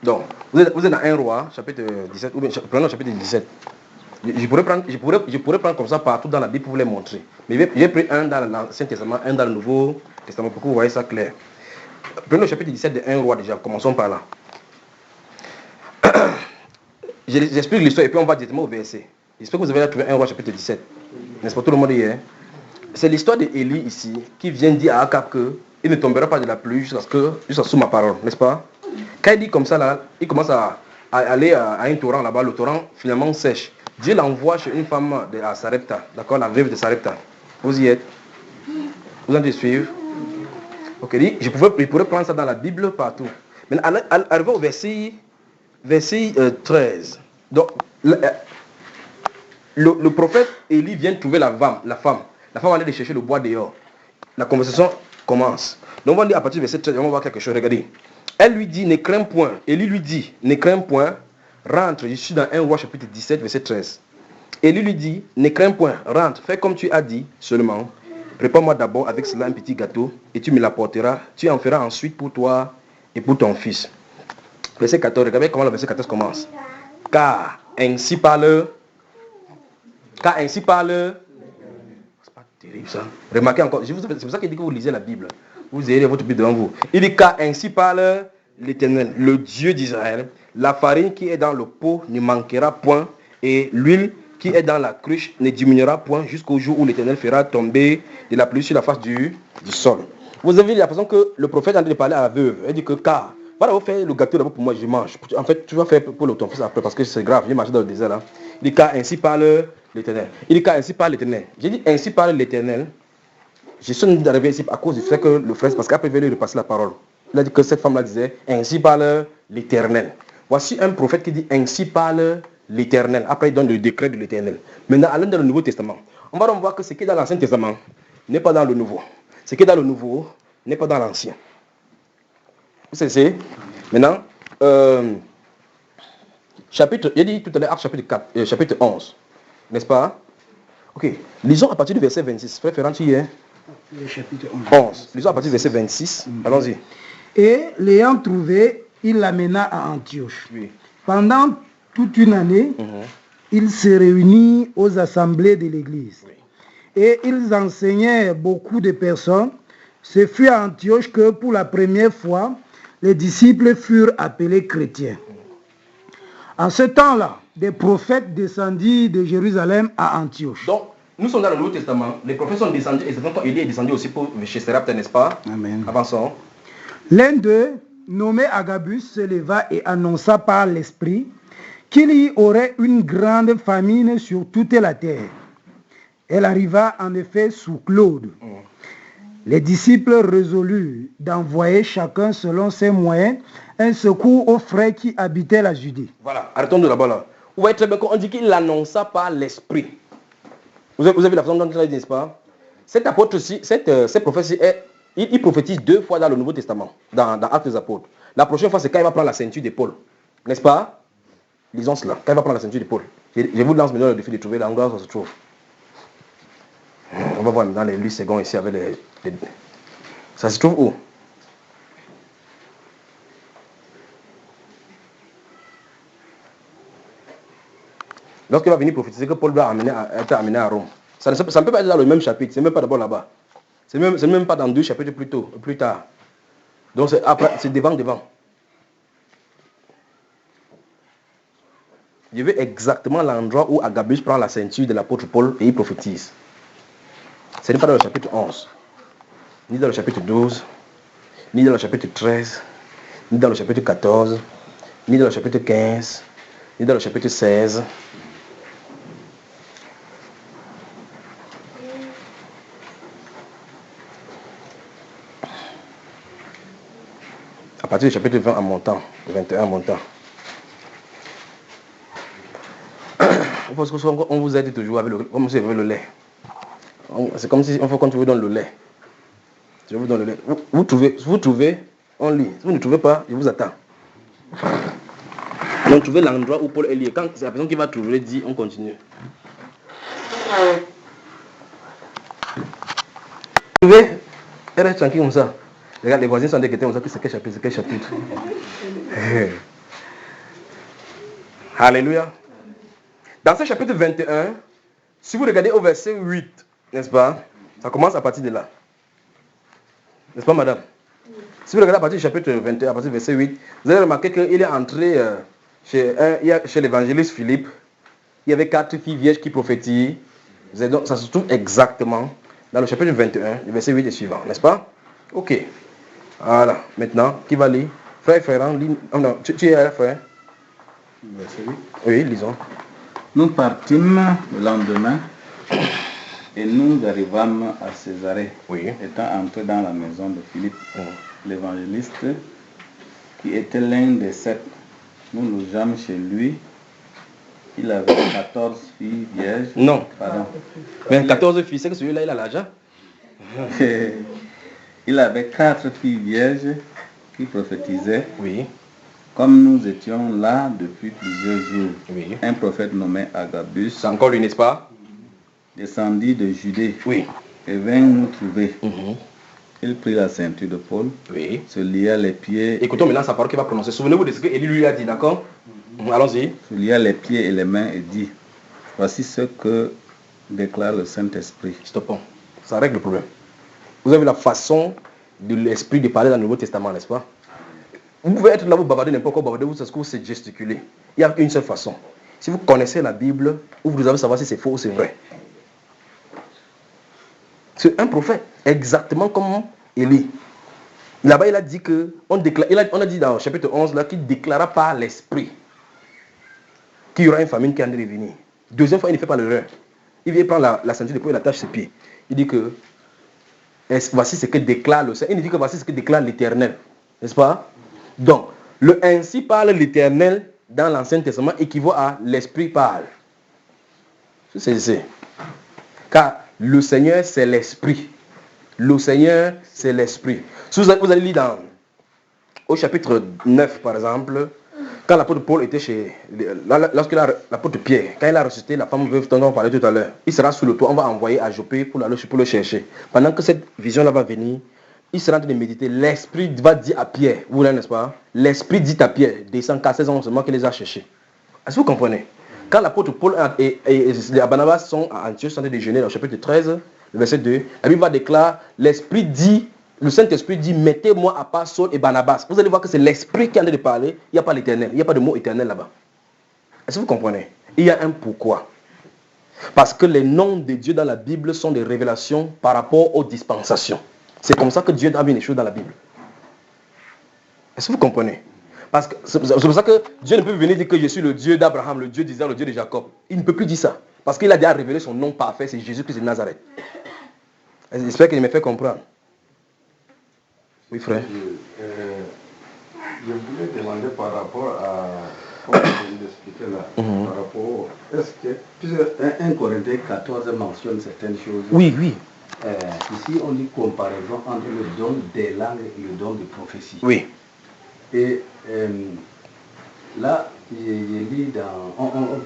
Donc, vous êtes dans 1 Roi, chapitre 17, ou bien prenons le chapitre 17. Je pourrais prendre comme ça partout dans la Bible pour vous les montrer. Mais j'ai pris un dans l'Ancien Testament, un dans le Nouveau Testament pour que vous voyez ça clair. Prenons le chapitre 17 de 1 Roi déjà, commençons par là. J'explique l'histoire et puis on va directement au verset. J'espère que vous avez trouvé 1 Roi chapitre 17. N'est-ce pas tout le monde hier? C'est l'histoire d'Élie ici qui vient dire à Akab qu'il ne tombera pas de la pluie jusqu'à sous ma parole, n'est-ce pas? Quand il dit comme ça là, il commence à aller à un torrent là-bas, le torrent finalement sèche. Dieu l'envoie chez une femme à Sarepta, d'accord, la veuve de Sarepta. Vous y êtes? Vous en suivre? Ok, je pourrais prendre ça dans la Bible partout. Mais arrivé au verset 13. Donc, le prophète Élie vient trouver la femme. La femme allait chercher le bois dehors. La conversation commence. Donc on va lire à partir du verset 13, on va voir quelque chose. Regardez. Elle lui dit, ne crains point. Élie lui dit, ne crains point. Rentre, je suis dans 1 Roi chapitre 17, verset 13. Élie lui dit, ne crains point. Rentre, fais comme tu as dit seulement. Prépare-moi d'abord avec cela un petit gâteau et tu me l'apporteras. Tu en feras ensuite pour toi et pour ton fils. Verset 14, regardez comment le verset 14 commence. Car ainsi parle. C'est pas terrible ça. Remarquez encore, c'est pour ça qu'il dit que vous lisez la Bible. Vous ayez votre Bible devant vous. Il dit car ainsi parle l'Éternel, le Dieu d'Israël. La farine qui est dans le pot ne manquera point et l'huile qui est dans la cruche ne diminuera point jusqu'au jour où l'Éternel fera tomber de la pluie sur la face du sol. Vous avez l'impression que le prophète est en train de parler à la veuve. Elle dit que car, voilà, vous faites le gâteau d'abord pour moi, je mange. En fait, tu vas faire pour ton fils après parce que c'est grave, j'ai marché dans le désert là. Il dit car ainsi parle l'Éternel. Il dit car ainsi parle l'Éternel. J'ai dit ainsi parle l'Éternel. Je suis d'arriver ici à cause du fait que le frère, parce qu'après il veut lui repasser la parole. Il a dit que cette femme-là disait ainsi parle l'Éternel. Voici un prophète qui dit ainsi parle l'Éternel. Après, il donne le décret de l'Éternel. Maintenant, allons dans le Nouveau Testament. On va donc voir que ce qui est dans l'Ancien Testament n'est pas dans le Nouveau. Ce qui est dans le Nouveau n'est pas dans l'Ancien. Vous savez? Maintenant, chapitre, il dit tout à l'heure, Actes chapitre 4, chapitre 11. N'est-ce pas? Ok. Lisons à partir du verset 26. Frère Ferrand, tu y es? Le chapitre 11. Lisons à partir du verset 26. Allons-y. Et l'ayant trouvé, il l'amena à Antioche. Oui. Pendant toute une année, il se réunit aux assemblées de l'église. Oui. Et ils enseignaient beaucoup de personnes. Ce fut à Antioche que pour la première fois, les disciples furent appelés chrétiens. En ce temps-là, des prophètes descendirent de Jérusalem à Antioche. Donc, nous sommes dans le Nouveau Testament. Les prophètes sont descendus, et c'est quand Élie est descendu aussi pour chez Sérapte, n'est-ce pas? Amen. Avançons. L'un d'eux, nommé Agabus, se leva et annonça par l'Esprit qu'il y aurait une grande famine sur toute la terre. Elle arriva en effet sous Claude. Les disciples résolurent d'envoyer chacun selon ses moyens un secours aux frères qui habitaient la Judée. Voilà, arrêtons-nous là-bas là. Vous voyez très bien qu'on dit qu'il annonça par l'Esprit. Vous avez la façon dont il dit, n'est-ce pas? Cet apôtre-ci, cet prophète-ci, il prophétise 2 fois dans le Nouveau Testament, dans Actes des Apôtres. La prochaine fois, c'est quand il va prendre la ceinture d'épaule. N'est-ce pas? Lisons cela. Quand il va prendre la ceinture d'épaule. Je vous lance maintenant le défi de trouver l'endroit où ça se trouve. On va voir dans les 8 secondes ici avec les... Ça se trouve où? Lorsqu'il va venir prophétiser que Paul doit être amené à Rome. Ça ne peut pas être dans le même chapitre. C'est même pas d'abord là-bas. C'est même pas dans 2 chapitres plus tard. Donc c'est devant. Je veux exactement l'endroit où Agabus prend la ceinture de l'apôtre Paul et il prophétise. Ce n'est pas dans le chapitre 11, ni dans le chapitre 12, ni dans le chapitre 13, ni dans le chapitre 14, ni dans le chapitre 15, ni dans le chapitre 16. À partir du chapitre 20 en montant, 21 en montant. Parce qu'on vous aide toujours avec comme si avec le lait. C'est comme si on faut qu'on vous donne le lait. Je vous donne le lait. Vous trouvez, on lit. Si vous ne trouvez pas, je vous attends. Donc trouvez l'endroit où Paul est lié. Quand c'est la personne qui va trouver, dit, on continue. Vous trouvez? Elle est tranquille comme ça. Regarde, les voisins sont déguetés comme ça. C'est quel chapitre? Alléluia. Dans ce chapitre 21, si vous regardez au verset 8, n'est-ce pas? Ça commence à partir de là. N'est-ce pas, madame? Si vous regardez à partir du chapitre 21, à partir du verset 8, vous allez remarquer qu'il est entré chez l'évangéliste Philippe. Il y avait 4 filles vierges qui prophétisent. Donc, ça se trouve exactement dans le chapitre 21, le verset 8 et suivant, n'est-ce pas? Ok. Voilà. Maintenant, qui va lire? Frère Ferrand, lis. Oh non, tu es là, frère? Verset 8. Oui, lisons. Nous partîmes le lendemain et nous arrivâmes à Césarée, Oui. étant entrés dans la maison de Philippe, l'évangéliste, qui était l'un des 7. Nous logeâmes chez lui. Il avait 14 filles vierges. Non. Pardon. Mais 14 filles, c'est que celui-là, il a l'argent. Il avait 4 filles vierges qui prophétisaient. Oui. Comme nous étions là depuis plusieurs jours, Oui. un prophète nommé Agabus C'est encore lui, n'est-ce pas? descendit de Judée Oui. et vint nous trouver. Mhm. Il prit la ceinture de Paul, Oui. se lia les pieds, Écoutons maintenant sa parole qu'il va prononcer. Souvenez-vous de ce que Élie lui a dit, d'accord? Allons-y. se lia les pieds et les mains et dit: voici ce que déclare le Saint-Esprit. Stoppons. Ça règle le problème. Vous avez la façon de l'esprit de parler dans le Nouveau Testament, n'est-ce pas? Vous pouvez être là, vous bavardez n'importe quoi, bavarder, vous c'est gesticuler. Il y a une seule façon. Si vous connaissez la Bible, vous devez savoir si c'est faux ou c'est vrai. C'est un prophète, exactement comme Élie. Là-bas, il a dit que, on a dit dans le chapitre 11, là, qu'il déclara par l'esprit qu'il y aura une famine qui en est venir. Deuxième fois, il ne fait pas l'erreur. Il vient prendre la ceinture de Paul et l'attache ses pieds. Il dit que, voici ce que déclare le Seigneur. Il dit que voici ce que déclare l'Éternel. N'est-ce pas? Donc, Le ainsi parle l'Éternel dans l'Ancien Testament équivaut à l'Esprit parle. C'est. Car le Seigneur, c'est l'Esprit. Le Seigneur, c'est l'Esprit. Si vous allez lire au chapitre 9, par exemple, quand l'apôtre Paul était lorsque l'apôtre Pierre, quand il a ressuscité la femme veuve dont on parlait tout à l'heure, il sera sous le toit, on va envoyer à Joppé pour le chercher. Pendant que cette vision-là va venir, il sera en train de méditer. L'Esprit va dire à Pierre, vous voulez, n'est-ce pas? L'Esprit dit à Pierre, descend car 16 ans seulement qu'il les a cherchés. Est-ce que vous comprenez? Quand l'apôtre Paul et Barnabas sont à Antioche, sont en train de déjeuner, dans le chapitre 13, le verset 2, la Bible va déclarer, l'Esprit dit, le Saint-Esprit dit, mettez-moi à part Saul et Barnabas. Vous allez voir que c'est l'Esprit qui est en train de parler, il n'y a pas l'Éternel, il n'y a pas de mot éternel là-bas. Est-ce que vous comprenez? Il y a un pourquoi. Parce que les noms de Dieu dans la Bible sont des révélations par rapport aux dispensations. C'est comme ça que Dieu a mis les choses dans la Bible. Est-ce que vous comprenez? Parce que c'est pour ça que Dieu ne peut venir dire que je suis le Dieu d'Abraham, le Dieu d'Isaac, le Dieu de Jacob. Il ne peut plus dire ça. Parce qu'il a déjà révélé son nom parfait, c'est Jésus-Christ de Nazareth. J'espère qu'il me fait comprendre. Oui, frère. Je voulais demander par rapport à, comme je vous l'expliquais là, par rapport, est-ce que, puisque 1 Corinthiens 14 mentionne certaines choses. Oui, oui. Ici, on dit comparaison entre le don des langues et le don de prophétie. Oui. Et là, il lit dans...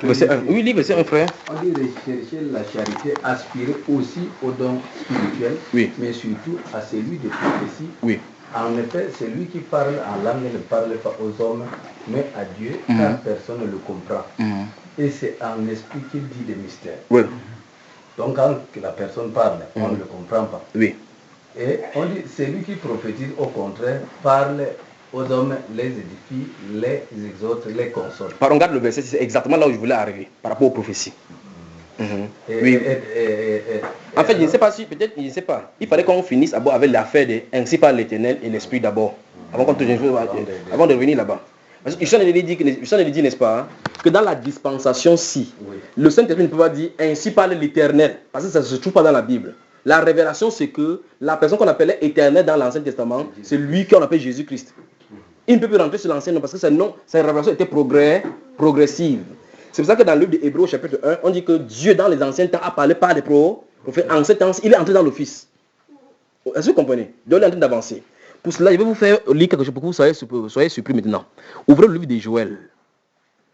Verset 1. Oui, lis verset 1, frère. On dit rechercher la charité, aspirer aussi au don spirituel, Oui. mais surtout à celui de prophétie. Oui. En effet, celui qui parle en langue ne parle pas aux hommes, mais à Dieu, car personne ne le comprend. Et c'est en esprit qu'il dit des mystères. Oui. Donc quand la personne parle, on ne le comprend pas. Oui. Et on dit, celui qui prophétise, au contraire, parle aux hommes, les édifie, les exhorte, les console. On regarde le verset, c'est exactement là où je voulais arriver, par rapport aux prophéties. Oui. En fait, je ne sais pas si, peut-être, je ne sais pas. Il fallait qu'on finisse d'abord avec l'affaire de ainsi par l'Éternel et l'Esprit d'abord. Avant de revenir là-bas. Parce que je suis en train de dire, n'est-ce pas, que dans la dispensation-ci, le Saint-Esprit ne peut pas dire ainsi par l'Éternel, parce que ça ne se trouve pas dans la Bible. La révélation, c'est que la personne qu'on appelait Éternel dans l'Ancien Testament, c'est lui qu'on appelle Jésus-Christ. Il ne peut plus rentrer sur l'Ancien nom parce que sa révélation était progressive. C'est pour ça que dans le livre de Hébreux chapitre 1, on dit que Dieu dans les anciens temps a parlé par des prophètes. En ces temps, il est entré dans l'office. Est-ce que vous comprenez? Donc il est en train d'avancer. Pour cela, je vais vous faire lire quelque chose pour que vous soyez surpris maintenant. Ouvrez le livre de Joël.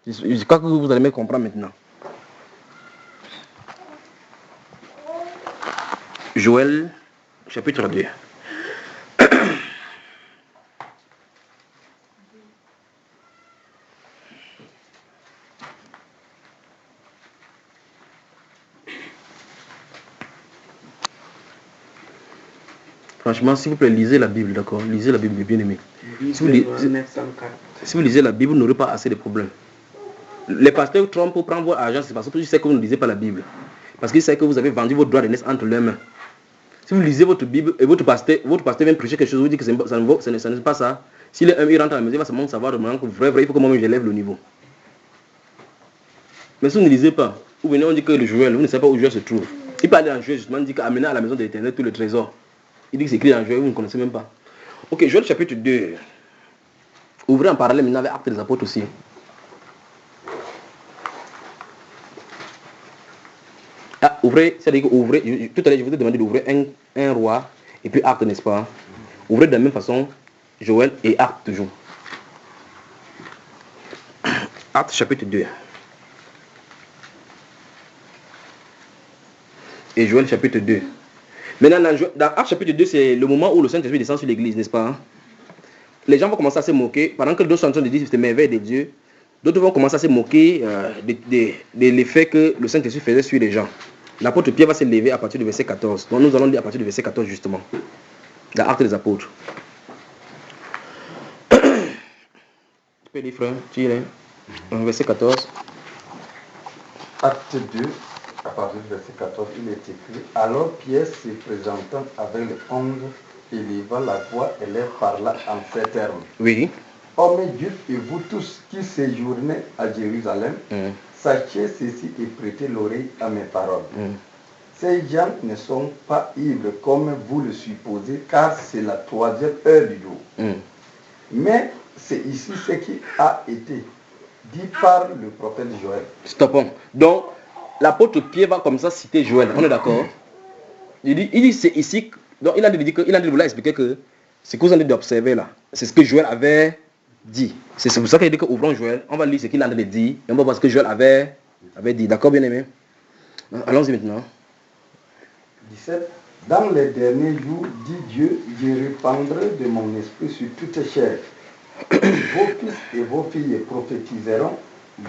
Je crois que vous allez me comprendre maintenant. Joël chapitre 2. Franchement, s'il vous plaît, lisez la Bible, d'accord? Lisez la Bible, bien aimé. Si vous lisez la Bible, vous n'aurez pas assez de problèmes. Les pasteurs trompent pour prendre votre argent, c'est parce que je sais que vous ne lisez pas la Bible. Parce qu'ils savent que vous avez vendu votre droit de naissance entre leurs mains. Si vous lisez votre Bible et votre pasteur vient prêcher quelque chose, vous dit que ça n'est pas ça. Si il rentre à la maison, il va seulement savoir de moment que vrai, il faut que moi j'élève le niveau. Mais si vous ne lisez pas, vous venez, on dit que le Joël, vous ne savez pas où Joël se trouve. Il parle d'un Joël, justement, il dit qu'amener à la maison de l'Éternel tout le trésor. Il dit que c'est écrit dans Joël, vous ne connaissez même pas. Ok, Joël chapitre 2. Ouvrez en parallèle maintenant avec Actes des Apôtres aussi. Ah, ouvrez, c'est-à-dire que ouvrez, tout à l'heure je vous ai demandé d'ouvrir un roi et puis Actes, n'est-ce pas? Ouvrez de la même façon Joël et Actes toujours. Actes chapitre 2. Et Joël chapitre 2. Maintenant, dans Actes chapitre 2, c'est le moment où le Saint-Esprit descend sur l'église, n'est-ce pas? Les gens vont commencer à se moquer. Pendant que d'autres sont en train de dire que c'était merveille de Dieu, d'autres vont commencer à se moquer de l'effet que le Saint-Esprit faisait sur les gens. L'apôtre Pierre va se lever à partir du verset 14. Donc nous allons lire à partir du verset 14 justement. Dans Actes des Apôtres. Tu peux lire, frère? Tu es verset 14. Acte 2. À partir du verset 14, il est écrit: alors Pierre se présentant avec les 11, éleva la voix et leur parla en ces termes. Oui. Hommes juifs et vous tous qui séjournez à Jérusalem, sachez ceci et prêtez l'oreille à mes paroles. Ces gens ne sont pas ivres comme vous le supposez, car c'est la 3e heure du jour. Mais c'est ici ce qui a été dit par le prophète Joël. Stoppons. Donc, l'apôtre Pierre va comme ça citer Joël. On est d'accord? Il dit c'est ici. Donc, il a dit de vouloir expliquer que ce que vous allez d'observer là, c'est ce que Joël avait dit. C'est pour ça qu'il dit qu'ouvrons Joël, on va lire ce qu'il a dit et on va voir ce que Joël avait dit. D'accord, bien aimé? Allons-y maintenant. 17. Dans les derniers jours, dit Dieu, je répandrai de mon esprit sur toute chair. Vos fils et vos filles prophétiseront,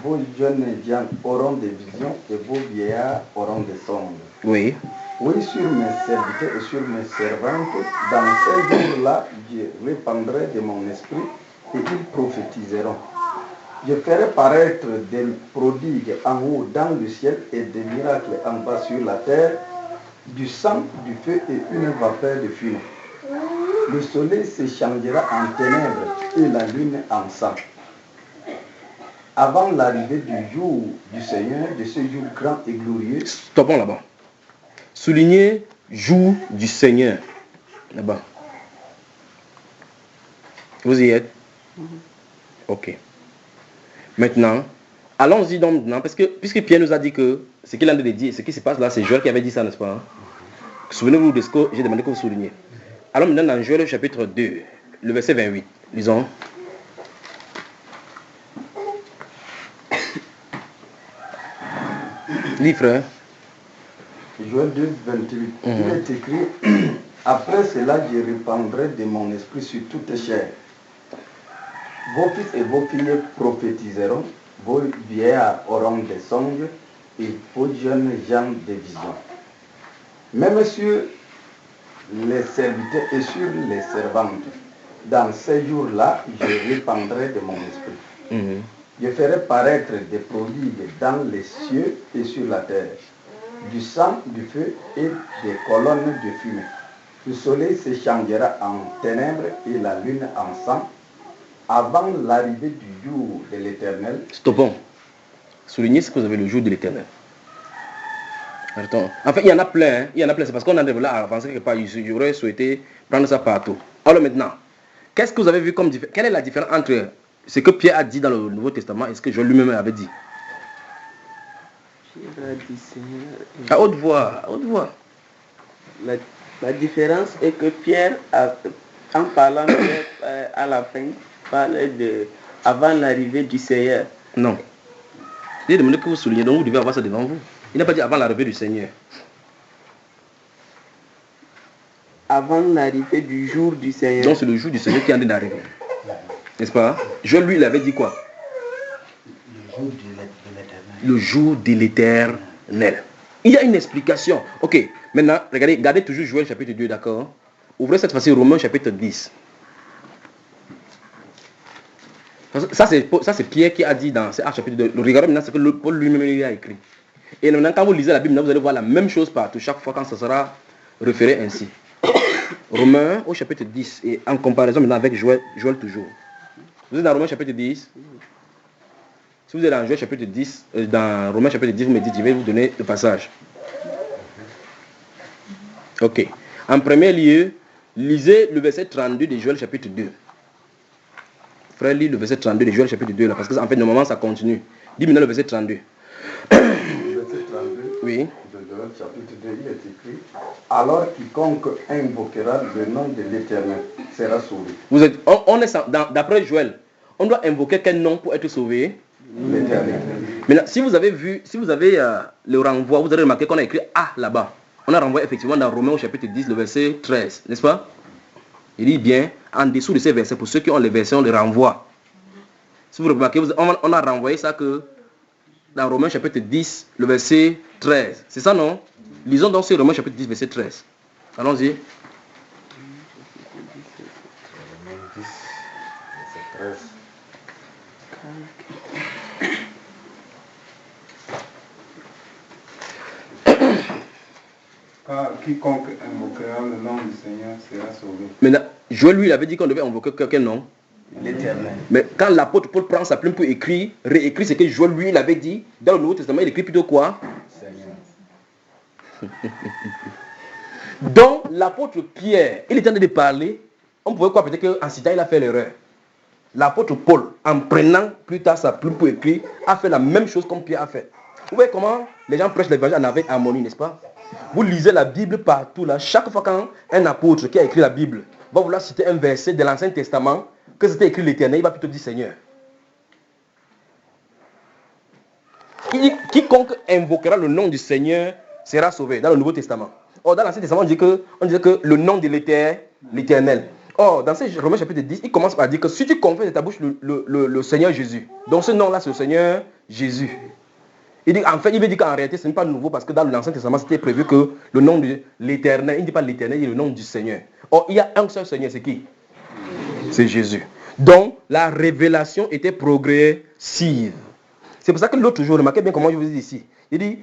vos jeunes gens auront des visions et vos vieillards auront des songes. Oui. Oui, sur mes serviteurs et sur mes servantes, dans ces jours-là, je répandrai de mon esprit et ils prophétiseront. Je ferai paraître des prodigues en haut dans le ciel et des miracles en bas sur la terre, du sang, du feu et une vapeur de fumée. Le soleil se changera en ténèbres et la lune en sang. Avant l'arrivée du jour du Seigneur, de ce jour grand et glorieux. Stoppons là-bas. Soulignez jour du Seigneur. Là-bas. Vous y êtes? Ok. Maintenant, allons-y donc maintenant, parce que puisque Pierre nous a dit que ce qu'il a dit, ce qui se passe là, c'est Joël qui avait dit ça, n'est-ce pas? Hein? Souvenez-vous de ce que j'ai demandé que vous souligniez. Allons maintenant dans Joël chapitre 2, le verset 28. Lisons. Lis, frère. Joël 2, 28. Il est écrit, après cela, je répandrai de mon esprit sur toute chair. Vos fils et vos filles prophétiseront, vos vieillards auront des songes et vos jeunes gens des visions. Même sur les serviteurs et sur les servantes, dans ces jours-là, je répandrai de mon esprit. Je ferai paraître des prodigues dans les cieux et sur la terre, du sang, du feu et des colonnes de fumée. Le soleil se changera en ténèbres et la lune en sang, avant l'arrivée du jour de l'Éternel. Stoppons. Soulignez ce que vous avez le jour de l'Éternel. Attends. En fait, il y en a plein. Il y en a plein. C'est parce qu'on a développé à avancer quelque part. J'aurais souhaité prendre ça partout. Alors maintenant, qu'est-ce que vous avez vu comme différence? Quelle est la différence entre ce que Pierre a dit dans le Nouveau Testament et ce que Joël lui-même avait dit? Pierre a dit, Seigneur. À haute voix, à haute voix. La différence est que Pierre, en parlant à la fin, parlait de avant l'arrivée du Seigneur. Non. Il a demandé que vous soulignez, donc vous devez avoir ça devant vous. Il n'a pas dit avant l'arrivée du Seigneur. Avant l'arrivée du jour du Seigneur. Donc c'est le jour du Seigneur qui est en train d'arriver. N'est-ce pas? Joël, lui, il avait dit quoi? Le jour de l'Éternel. Il y a une explication. Ok, maintenant, regardez toujours Joël chapitre 2, d'accord? Ouvrez cette fois-ci Romains chapitre 10. Ça c'est Pierre qui a dit dans ce chapitre 2. Regardez maintenant ce que Paul lui-même a écrit. Et maintenant, quand vous lisez la Bible, vous allez voir la même chose partout, chaque fois quand ça sera référé ainsi. Romains au chapitre 10, et en comparaison maintenant avec Joël toujours. Vous êtes dans Romains chapitre 10. Si vous êtes dans Joël chapitre 10, dans Romains chapitre 10, vous me dites, je vais vous donner le passage. Ok. En premier lieu, lisez le verset 32 de Joël chapitre 2. Frère, lis le verset 32 de Joël chapitre 2, là, parce que en fait, normalement, ça continue. Dis maintenant le verset 32. Le verset 32 oui. de Joël chapitre 2, il est écrit, alors quiconque invoquera le nom de l'Éternel sera sauvé. Vous êtes, on est d'après Joël, on doit invoquer quel nom pour être sauvé? L'Éternel. Maintenant, si vous avez le renvoi, vous avez remarqué qu'on a écrit A là-bas. On a renvoyé effectivement dans Romains au chapitre 10, le verset 13, n'est-ce pas? Il dit bien, en dessous de ces versets, pour ceux qui ont les versets, on les renvoie. Si vous remarquez, on a renvoyé ça que dans Romains chapitre 10, le verset 13. C'est ça, non? Lisons donc ce Romains chapitre 10, verset 13. Allons-y. Romains 10, verset 13. Car quiconque invoquera le nom du Seigneur sera sauvé. Maintenant, Joël, lui, il avait dit qu'on devait invoquer quel nom? L'Éternel. Mais quand l'apôtre Paul prend sa plume pour réécrire ce que Joël, lui, il avait dit, dans le Nouveau Testament, il écrit plutôt quoi? Seigneur. Donc, l'apôtre Pierre, il était en train de parler. On pouvait quoi? Peut-être qu'en citant, il a fait l'erreur. l'apôtre Paul, en prenant plus tard sa plume pour écrire, a fait la même chose comme Pierre a fait. Vous voyez comment les gens prêchent l'évangile avec harmonie, n'est-ce pas? Vous lisez la Bible partout là. Chaque fois qu'un apôtre qui a écrit la Bible va vouloir citer un verset de l'Ancien Testament, que c'était écrit l'Éternel, il va plutôt dire Seigneur. Quiconque invoquera le nom du Seigneur sera sauvé dans le Nouveau Testament. Or, dans l'Ancien Testament, on disait que le nom de l'Éternel. Or, dans Romains chapitre 10, il commence par dire que si tu confesses de ta bouche le Seigneur Jésus, donc ce nom-là, c'est le Seigneur Jésus. Il veut dire qu'en réalité, ce n'est pas nouveau parce que dans l'Ancien Testament, c'était prévu que le nom de l'Éternel, il ne dit pas l'Éternel, il dit le nom du Seigneur. Or, il y a un seul Seigneur, c'est qui? C'est Jésus. Donc, la révélation était progressive. C'est pour ça que l'autre jour, remarquez bien comment je vous dis ici. Il dit,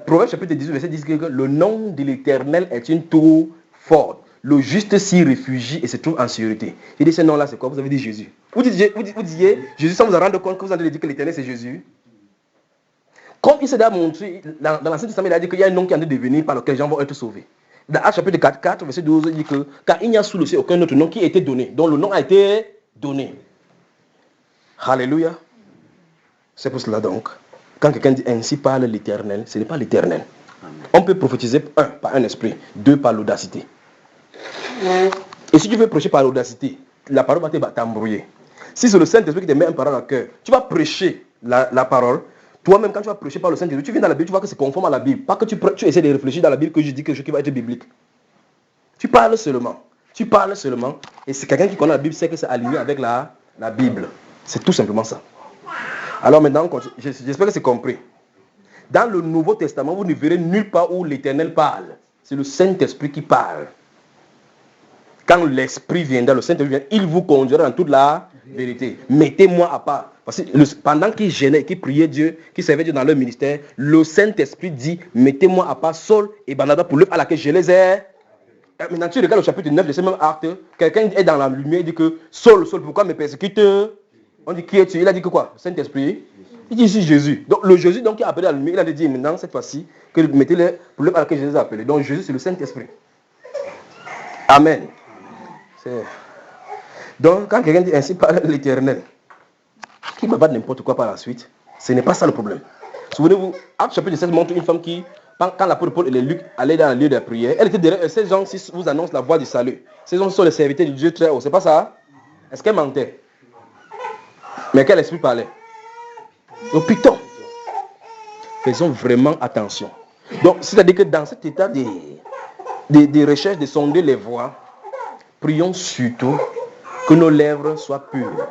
Proverbe chapitre 18, verset 10, que le nom de l'Éternel est une tour forte. Le juste s'y réfugie et se trouve en sécurité. Il dit, ce nom-là, c'est quoi? Vous avez dit Jésus. Vous disiez Jésus sans vous en rendre compte que vous avez dit que l'Éternel, c'est Jésus. Comme il s'est déjà montré, dans l'Ancien Testament, il a dit qu'il y a un nom qui est en train de devenir par lequel les gens vont être sauvés. Dans Actes chapitre 4, verset 12, il dit que car il n'y a sous le ciel aucun autre nom qui a été donné, dont le nom a été donné. Alléluia. C'est pour cela donc, quand quelqu'un dit ainsi parle l'Éternel, ce n'est pas l'Éternel. On peut prophétiser, par un esprit, deux, par l'audacité. Et si tu veux prêcher par l'audacité, la parole va t'embrouiller. Si c'est le Saint-Esprit qui te met une parole à cœur, tu vas prêcher la parole. Toi-même, quand tu vas prêcher par le Saint-Esprit, tu viens dans la Bible, tu vois que c'est conforme à la Bible. Pas que tu essaies de réfléchir dans la Bible que je dis quelque chose qui va être biblique. Tu parles seulement. Et c'est quelqu'un qui connaît la Bible, sait que c'est aligné avec la Bible. C'est tout simplement ça. Alors maintenant, j'espère que c'est compris. Dans le Nouveau Testament, vous ne verrez nulle part où l'Éternel parle. C'est le Saint-Esprit qui parle. Quand l'Esprit viendra, le Saint-Esprit viendra, il vous conduira dans toute la vérité. Mettez-moi à part. Parce que pendant qu'ils gênaient, qu'ils priaient Dieu, qu'ils servaient Dieu dans leur ministère, le Saint-Esprit dit, mettez-moi à part Saul et Barnabas pour l'œuvre à laquelle je les ai. Maintenant, tu regardes le chapitre 9 de ce même acte, quelqu'un est dans la lumière, il dit que Saul, pourquoi me persécutes? On dit qui es-tu? Il a dit que quoi? Saint-Esprit. Il dit ici Jésus. Donc le Jésus donc, qui a appelé à la lumière, il a dit maintenant, cette fois-ci, que mettez-les pour l'œuvre à laquelle je les ai appelés. Donc Jésus, c'est le Saint-Esprit. Amen. Donc quand quelqu'un dit ainsi parle l'Éternel, qui ne va pas n'importe quoi par la suite, ce n'est pas ça le problème. Souvenez-vous, Acte chapitre 16 montre une femme qui, quand l'apôtre Paul et les Luc allaient dans le lieu de la prière, elle était derrière. Ces gens-ci vous annoncent la voie du salut. Ces gens sont les serviteurs du Dieu très haut. C'est pas ça? Est-ce qu'elle mentait? Mais quel esprit parlait? Le Python. Faisons vraiment attention. Donc, c'est-à-dire que dans cet état de recherche, de sonder les voies, prions surtout que nos lèvres soient pures.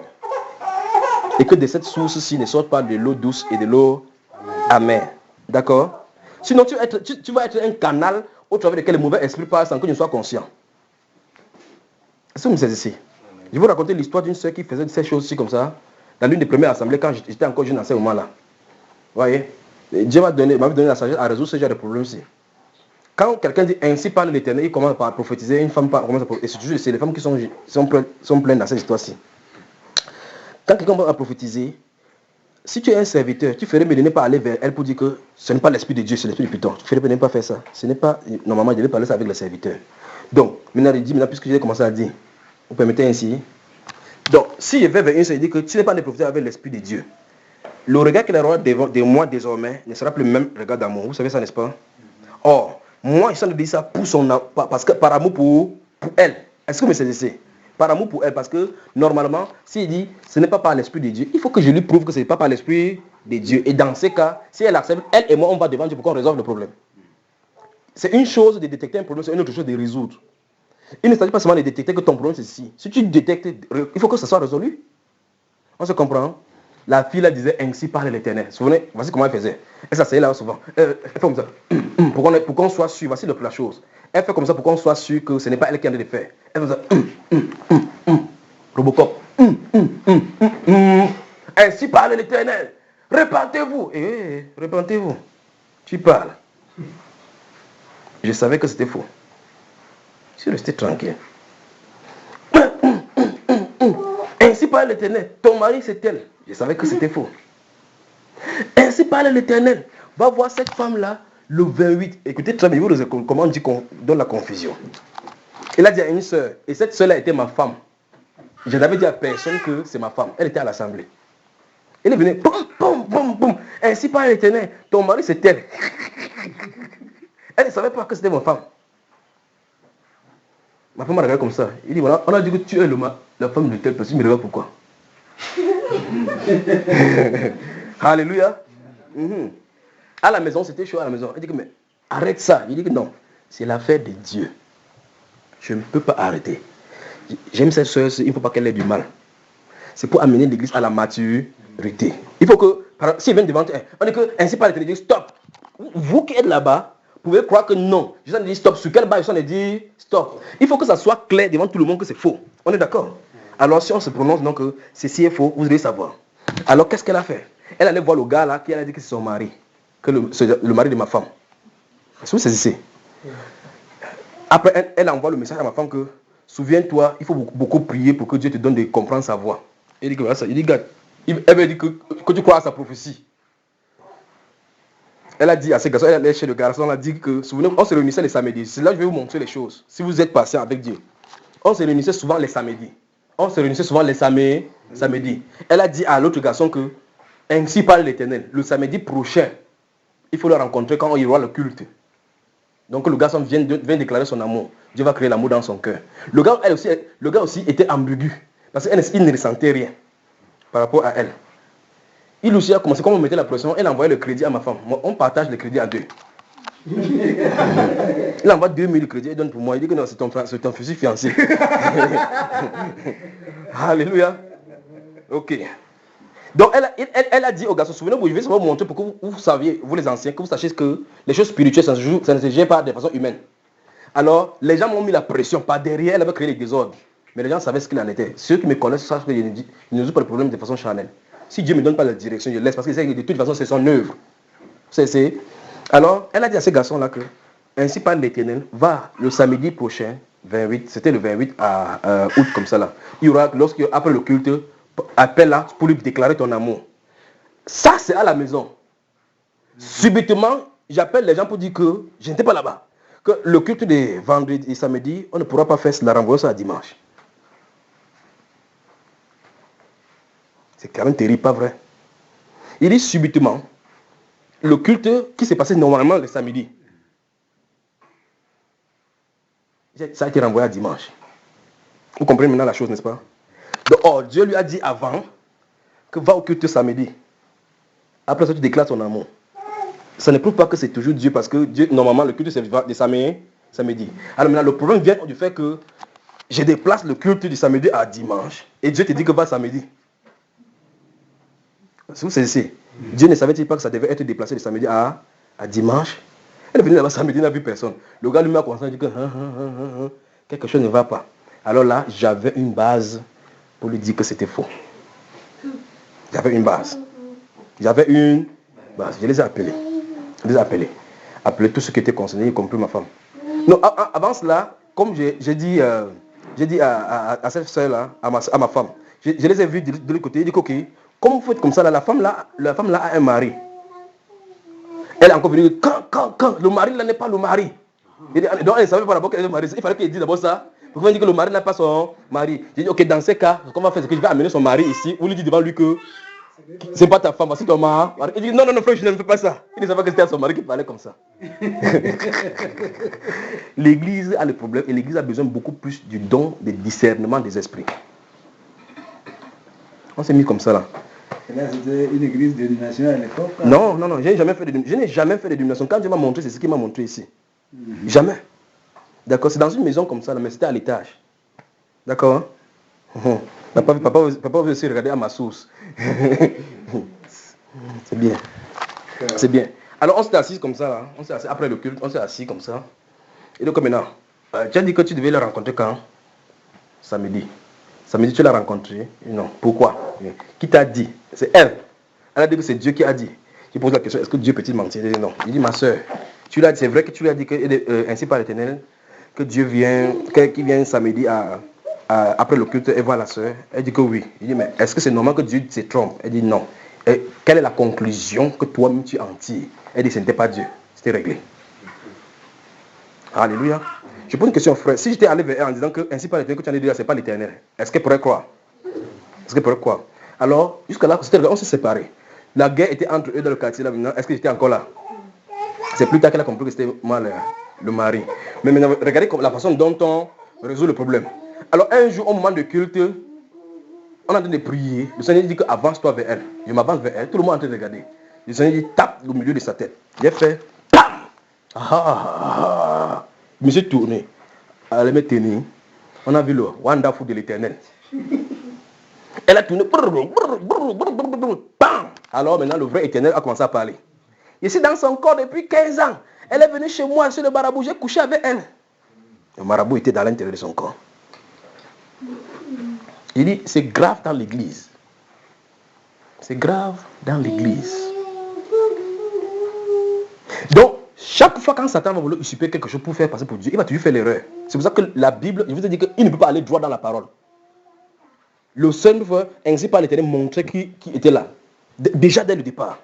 Et que de cette source-ci ne sorte pas de l'eau douce et de l'eau amère. D'accord? Sinon, tu vas être un canal au travers duquel le mauvais esprit passe sans que tu ne sois conscient. Est-ce que vous me saisissez? Je vais vous raconter l'histoire d'une soeur qui faisait ces choses-ci comme ça, dans l'une des premières assemblées, quand j'étais encore jeune à ce moment-là. Vous voyez? Dieu m'avait donné la sagesse à résoudre ce genre de problème-ci. Quand quelqu'un dit ainsi parle l'Éternel, il commence par prophétiser, une femme commence à prophétiser. Et c'est les femmes qui sont pleines dans cette histoire-ci. Quand quelqu'un commence à prophétiser, si tu es un serviteur, tu ferais mieux de ne pas aller vers elle pour dire que ce n'est pas l'esprit de Dieu, c'est l'esprit du Python. Tu ferais mieux de ne pas faire ça. Ce n'est pas, normalement, je devais parler ça avec le serviteur. Donc, maintenant, il dit, puisque j'ai commencé à dire, vous permettez ainsi. Donc, si je vais vers une seule, il dit que tu n'es pas de prophétiser avec l'esprit de Dieu. Le regard qu'il aura de moi désormais ne sera plus le même regard d'amour. Vous savez ça, n'est-ce pas? Or, moi, je suis en train de dire ça parce que par amour pour elle. Est-ce que vous me saisissez? Par amour pour elle, parce que normalement, s'il dit ce n'est pas par l'esprit de Dieu, il faut que je lui prouve que ce n'est pas par l'esprit de Dieu. Et dans ces cas, si elle accepte, elle et moi, on va devant Dieu pour qu'on résolve le problème. C'est une chose de détecter un problème, c'est une autre chose de résoudre. Il ne s'agit pas seulement de détecter que ton problème c'est ceci. Si tu détectes, il faut que ça soit résolu. On se comprend? La fille là disait ainsi parle l'Éternel. Vous vous souvenez, voici comment elle faisait. Elle s'asseyait là souvent. Elle fait comme ça. Pour qu'on soit sûr, voici la chose. Elle fait comme ça pour qu'on soit sûr que ce n'est pas elle qui est en train de faire. Elle fait ça. Robocop. Ainsi parle l'Éternel. Repentez-vous. Repentez-vous. Tu parles. Je savais que c'était faux. Je suis resté tranquille. Ainsi parle l'Éternel. Ton mari c'est elle. Je savais que c'était faux. Ainsi parle l'Éternel. Va voir cette femme-là le 28. Écoutez très bien, comment on dit qu'on donne la confusion. Il a dit à une soeur, et cette soeur-là était ma femme. Je n'avais dit à personne que c'est ma femme. Elle était à l'assemblée. Elle est venue, boum, boum, boum, boum. Ainsi par l'Éternel, ton mari c'est elle. Elle ne savait pas que c'était ma femme. Ma femme m'a regardé comme ça. Il dit, voilà, on a dit que tu es la femme de telle personne. Il me regarde pourquoi. Alléluia. À la maison, c'était chaud à la maison. Il dit que, mais arrête ça. Il dit que non, c'est l'affaire de Dieu. Je ne peux pas arrêter. J'aime cette soeur, il ne faut pas qu'elle ait du mal. C'est pour amener l'église à la maturité. Il faut que, s'ils viennent devant elle, on dit que, ainsi par l'Éternel, stop. Vous qui êtes là-bas, pouvez croire que non. Je ai dit stop. Sur quelle base je ai dit stop. Il faut que ça soit clair devant tout le monde que c'est faux. On est d'accord? Alors si on se prononce donc que ceci est faux, vous devez savoir. Alors qu'est-ce qu'elle a fait? Elle allait voir le gars là qui a dit que c'est son mari. Que le mari de ma femme. Est-ce que vous saisissez? Après, elle envoie le message à ma femme que souviens-toi, il faut beaucoup prier pour que Dieu te donne de comprendre sa voix. Il dit que voilà ça. Il dit, gars, elle me dit que tu crois à sa prophétie. Elle a dit à ces garçons, elle allait chez le garçon, elle a dit que, souvenez-vous, on se réunissait les samedis. C'est là que je vais vous montrer les choses. Si vous êtes patient avec Dieu. On se réunissait souvent les samedis. Samedis. Elle a dit à l'autre garçon que, ainsi parle l'Éternel, le samedi prochain, il faut le rencontrer quand il y aura le culte. Donc le garçon vient déclarer son amour. Dieu va créer l'amour dans son cœur. Le gars aussi était ambigu. Parce qu'il ne ressentait rien par rapport à elle. Il aussi a commencé, comme on mettait la pression, elle envoyait le crédit à ma femme. Moi, on partage le crédit à deux. Il envoie 2000 de crédit, il donne pour moi. Il dit que non, c'est ton fusil fiancé. Alléluia. Ok. Donc elle a dit au garçon, souvenez-vous, je vais vous montrer pour que vous saviez, vous les anciens, que vous sachiez que les choses spirituelles, ça ne se gère pas de façon humaine. Alors, les gens m'ont mis la pression. Par derrière, elle avait créé les désordres. Mais les gens savaient ce qu'il en était. Ceux qui me connaissent savent que je ne joue pas le problème de façon charnelle. Si Dieu ne me donne pas la direction, je laisse. Parce que de toute façon, c'est son œuvre. Alors, elle a dit à ces garçons-là que, ainsi par l'Éternel, va le samedi prochain, 28, c'était le 28 août comme ça là. Il y aura, après le culte, appelle là pour lui déclarer ton amour. Ça, c'est à la maison. Subitement, j'appelle les gens pour dire que je n'étais pas là-bas. Que le culte de vendredi et samedi, on ne pourra pas faire la renvoyer ça dimanche. C'est quand même terrible, pas vrai? Il dit subitement, le culte qui s'est passé normalement le samedi, ça a été renvoyé à dimanche. Vous comprenez maintenant la chose, n'est-ce pas? Donc, Dieu lui a dit avant que va au culte samedi. Après ça, tu déclares ton amour. Ça ne prouve pas que c'est toujours Dieu, parce que Dieu, normalement, le culte c'est de samedi. Alors maintenant, le problème vient du fait que je déplace le culte du samedi à dimanche, et Dieu te dit que va samedi. Vous savez, Dieu ne savait-il pas que ça devait être déplacé de samedi à dimanche? Elle est venue là-bas samedi, n'a vu personne. Le gars lui-même a commencé à dire que quelque chose ne va pas. Alors là, j'avais une base pour lui dire que c'était faux. J'avais une base. Je les ai appelés. Appelés tous ceux qui étaient concernés, y compris ma femme. Non, avant cela, comme j'ai dit à cette soeur-là, à ma femme, je les ai vus de l'autre côté, ils disent ok, comme vous faites comme ça, là, la femme là a un mari. Elle a encore venu, quand le mari là n'est pas le mari. Donc elle ne savait pas d'abord qu'elle est le mari. Il fallait qu'elle dise d'abord ça. Pour qu'on dise que le mari n'a pas son mari. J'ai dit ok, dans ces cas, ce qu'on va faire, c'est que je vais amener son mari ici. Vous lui dites devant lui que c'est pas ta femme, c'est ton mari. Il dit non, frère, je ne fais pas ça. Il ne savait pas que c'était son mari qui parlait comme ça. L'église a le problème, et l'église a besoin beaucoup plus du don de discernement des esprits. On s'est mis comme ça là. Là, c'était une église de dénomination à l'époque. Non, je n'ai jamais fait de dénomination. Quand Dieu m'a montré, c'est ce qu'il m'a montré ici. Jamais. D'accord, c'est dans une maison comme ça, mais c'était à l'étage. D'accord, hein? Papa veut aussi regarder à ma source. C'est bien. C'est bien. Alors on s'est assis comme ça, là. On s'est assis après le culte, on s'est assis comme ça. Et donc maintenant, tu as dit que tu devais le rencontrer quand? Samedi. Samedi, tu l'as rencontré? Non. Pourquoi? Qui t'a dit? C'est elle. Elle a dit que c'est Dieu qui a dit. Je pose la question, est-ce que Dieu peut-il mentir? Elle dit non. Il dit, ma soeur, c'est vrai que tu lui as dit que, ainsi par l'Éternel, que Dieu vient, qu'il vient samedi après le culte et voir la soeur. Elle dit que oui. Il dit, mais est-ce que c'est normal que Dieu se trompe? Elle dit non. Et quelle est la conclusion que toi-même tu en tires? Elle dit, ce n'était pas Dieu. C'était réglé. Alléluia. Je pose une question, frère. Si j'étais allé vers elle en disant que ainsi par l'Éternel que tu en as dit là, c'est pas l'Éternel, est-ce qu'elle pourrait croire? Est-ce qu'elle pourrait croire? Alors, jusqu'à là, on s'est séparés. La guerre était entre eux dans le quartier là maintenant. Est-ce que j'étais encore là? C'est plus tard qu'elle a compris que c'était moi le mari. Mais maintenant, regardez la façon dont on résout le problème. Alors, un jour, au moment de culte, on est en train de prier. Le Seigneur dit que avance-toi vers elle. Je m'avance vers elle. Tout le monde est en train de regarder. Le Seigneur dit tape au milieu de sa tête. J'ai fait pam. Je me suis tourné. Elle m'a tenu. On a vu le wonderful de l'Éternel. Elle a tourné. Bam. Alors maintenant, le vrai Éternel a commencé à parler. Je suis dans son corps depuis 15 ans. Elle est venue chez moi sur le marabout. J'ai couché avec elle. Le marabout était dans l'intérieur de son corps. Il dit, c'est grave dans l'église. C'est grave dans l'église. Donc, chaque fois quand Satan va vouloir usurper quelque chose pour faire passer pour Dieu, il va toujours faire l'erreur. C'est pour ça que la Bible, je vous ai dit qu'il ne peut pas aller droit dans la parole. Le Seigneur, ainsi par l'Éternel, montrait qui était là. Déjà dès le départ.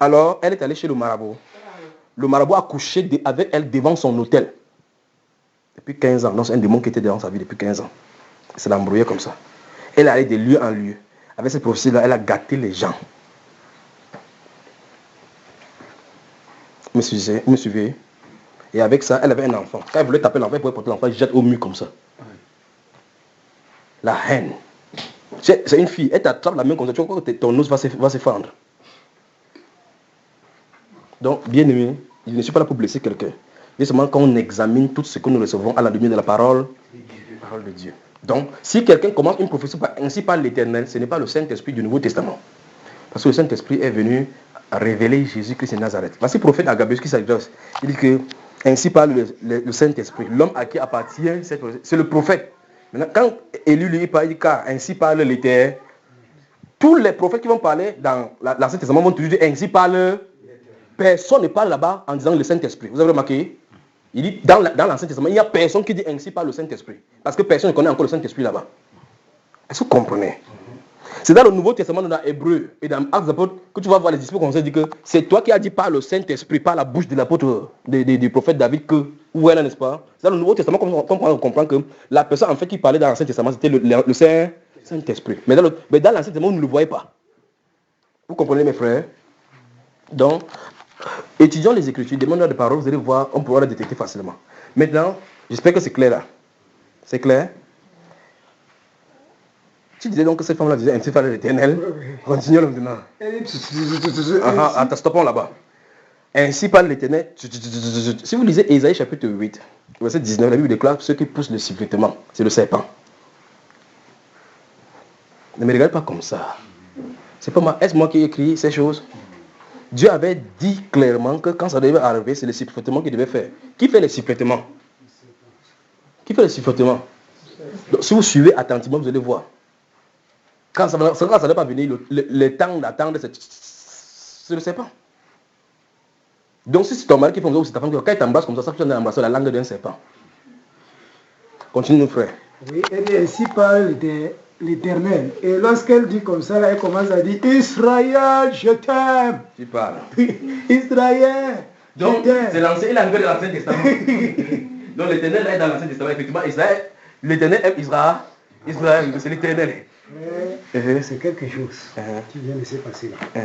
Alors, elle est allée chez le marabout. Le marabout a couché avec elle devant son hôtel. Depuis 15 ans. Donc, c'est un démon qui était dans sa vie depuis 15 ans. C'est l'embrouillé comme ça. Elle est allée de lieu en lieu. Avec cette prophétie-là, elle a gâté les gens. Vous me suivez? Et avec ça, elle avait un enfant. Quand elle voulait taper l'enfant, elle pouvait porter l'enfant, elle jette au mur comme ça. La haine. C'est une fille, elle t'attrape la main comme ça, tu vois que ton os va se fendre. Donc, bien aimé, je ne suis pas là pour blesser quelqu'un. Mais seulement quand on examine tout ce que nous recevons à la lumière de la parole de Dieu. Donc, si quelqu'un commence une prophétie ainsi par l'Éternel, ce n'est pas le Saint-Esprit du Nouveau Testament. Parce que le Saint-Esprit est venu révéler Jésus-Christ de Nazareth. Voici le prophète Agabus qui s'adresse. Il dit que ainsi parle le Saint-Esprit. L'homme à qui appartient, c'est le prophète. Maintenant, quand Élie lui parle, il dit car ainsi parle l'Éternel. Tous les prophètes qui vont parler dans l'Ancien Testament vont toujours dire ainsi parle. Personne ne parle là-bas en disant le Saint-Esprit. Vous avez remarqué? Il dit dans l'Ancien Testament, il n'y a personne qui dit ainsi par le Saint-Esprit. Parce que personne ne connaît encore le Saint-Esprit là-bas. Est-ce que vous comprenez? C'est dans le Nouveau Testament, dans Hébreu et dans Actes des Apôtres, que tu vas voir les disciples comme ça dire que c'est toi qui as dit par le Saint-Esprit, par la bouche de l'apôtre, du prophète David, que, où elle n'est-ce pas? C'est dans le Nouveau Testament qu'on comprend que la personne en fait qui parlait dans l'Ancien Testament, c'était le Saint-Esprit. Mais dans l'Ancien Testament, on ne le voyait pas. Vous comprenez mes frères? Donc, étudions les Écritures, demandons des paroles, vous allez voir, on pourra les détecter facilement. Maintenant, j'espère que c'est clair là. C'est clair? Tu disais donc que cette femme-là disait ainsi par l'Éternel. Continuons maintenant. Attends, stoppons là-bas. Ainsi par l'Éternel. Si vous lisez Ésaïe chapitre 8, verset 19, la Bible déclare ceux qui poussent le siffletement. C'est le serpent. Ne me regarde pas comme ça. C'est pas moi. Est-ce moi qui ai écrit ces choses? Dieu avait dit clairement que quand ça devait arriver, c'est le siffletement qu'il devait faire. Qui fait le siffletement? Qui fait le siffletement? Donc, si vous suivez attentivement, vous allez voir. Quand ça ne va pas venir, le temps d'attendre, c'est le serpent. Donc si c'est ton mari qui fait comme ça, ou c'est ta femme, quand il t'embrasse comme ça, ça peut embrasser la langue d'un serpent. Continue, nos frères. Oui, elle dit ainsi parle l'Éternel. Et lorsqu'elle dit comme ça, là, elle commence à dire Israël, je t'aime. Tu parles. Israël. Donc, c'est l'ancien, il a arrivé dans l'Ancien Testament. Donc l'Éternel est dans l'Ancien Testament. Effectivement, Israël, l'Éternel aime Israël. Israël, c'est l'Éternel. C'est quelque chose qui vient de se passer là.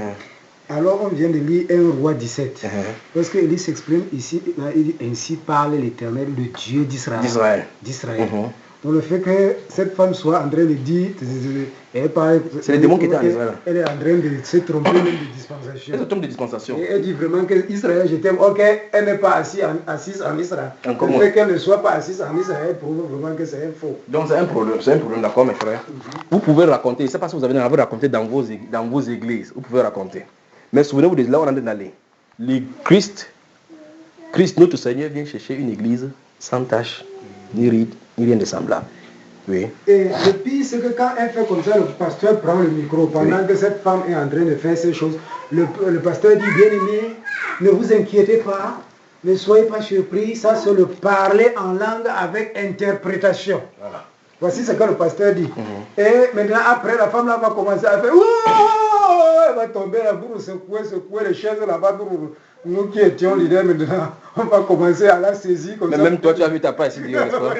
Alors on vient de lire 1 Roi 17. Parce qu'Élie s'exprime ici, là, il dit ainsi parle l'Éternel, le Dieu d'Israël. Donc le fait que cette femme soit en train de dire, c'est le démon qui était en Israël. Elle est en train de se tromper même de dispensation. Elle se trompe de dispensation. Et elle dit vraiment que Israël, je t'aime. Ok, elle n'est pas assise en Israël. Le fait qu'elle ne soit pas assise en Israël prouve vraiment que c'est un faux. Donc c'est un problème, d'accord mes frères. Vous pouvez raconter, c'est pas si vous avez raconté dans vos églises, vous pouvez raconter. Mais souvenez-vous de là où on est d'aller. Christ, notre Seigneur, vient chercher une église sans tache, ni ride, ni rien de semblable. Oui. Et le pire, c'est que quand elle fait comme ça, le pasteur prend le micro. Pendant que cette femme est en train de faire ces choses, le pasteur dit, bien aimé, ne vous inquiétez pas, ne soyez pas surpris, ça c'est le parler en langue avec interprétation. Voilà. Voici ce que le pasteur dit. Et maintenant, après, la femme là va commencer à faire, elle va tomber là pour secouer les chaises là-bas Nous qui étions leaders maintenant, on va commencer à la saisir comme Mais ça. même toi, tu as vu ta part ici, n'est-ce pas?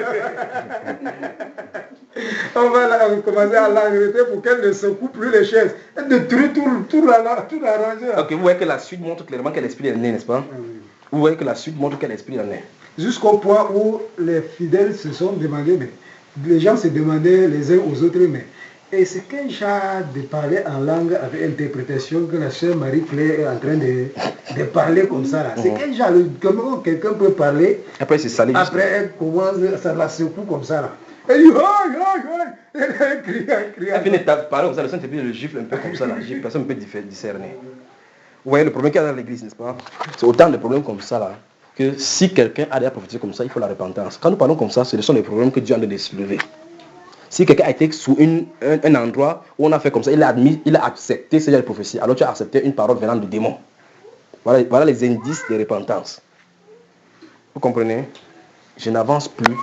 On va commencer à l'arrêter pour qu'elle ne secoue plus les chaises. Elle détruit tout l'arrangé. Ok, vous voyez que la suite montre clairement quel esprit est né, n'est-ce pas? Vous voyez que la suite montre quel esprit est né. Jusqu'au point où les fidèles se sont demandé, mais les gens se demandaient les uns aux autres, mais est-ce qu'un genre de parler en langue avec interprétation que la sœur Marie-Claire est en train de parler comme ça là? C'est quel genre, comment quelqu'un peut parler, Après, c'est salé. après elle commence, ça la secoue comme ça là. Elle dit, elle crie. Elle finit de parler comme ça, le Saint-Esprit le gifle un peu comme ça, là, gifle, personne ne peut discerner. Vous voyez le problème qu'il y a dans l'église, n'est-ce pas? C'est autant de problèmes comme ça là, que si quelqu'un a déjà prophétisé comme ça, il faut la repentance. Quand nous parlons comme ça, ce sont des problèmes que Dieu a de soulever. Si quelqu'un a été sous un endroit où on a fait comme ça, il a accepté ce genre de prophétie, alors tu as accepté une parole venant du démon. Voilà les indices de repentance. Vous comprenez? Je n'avance plus.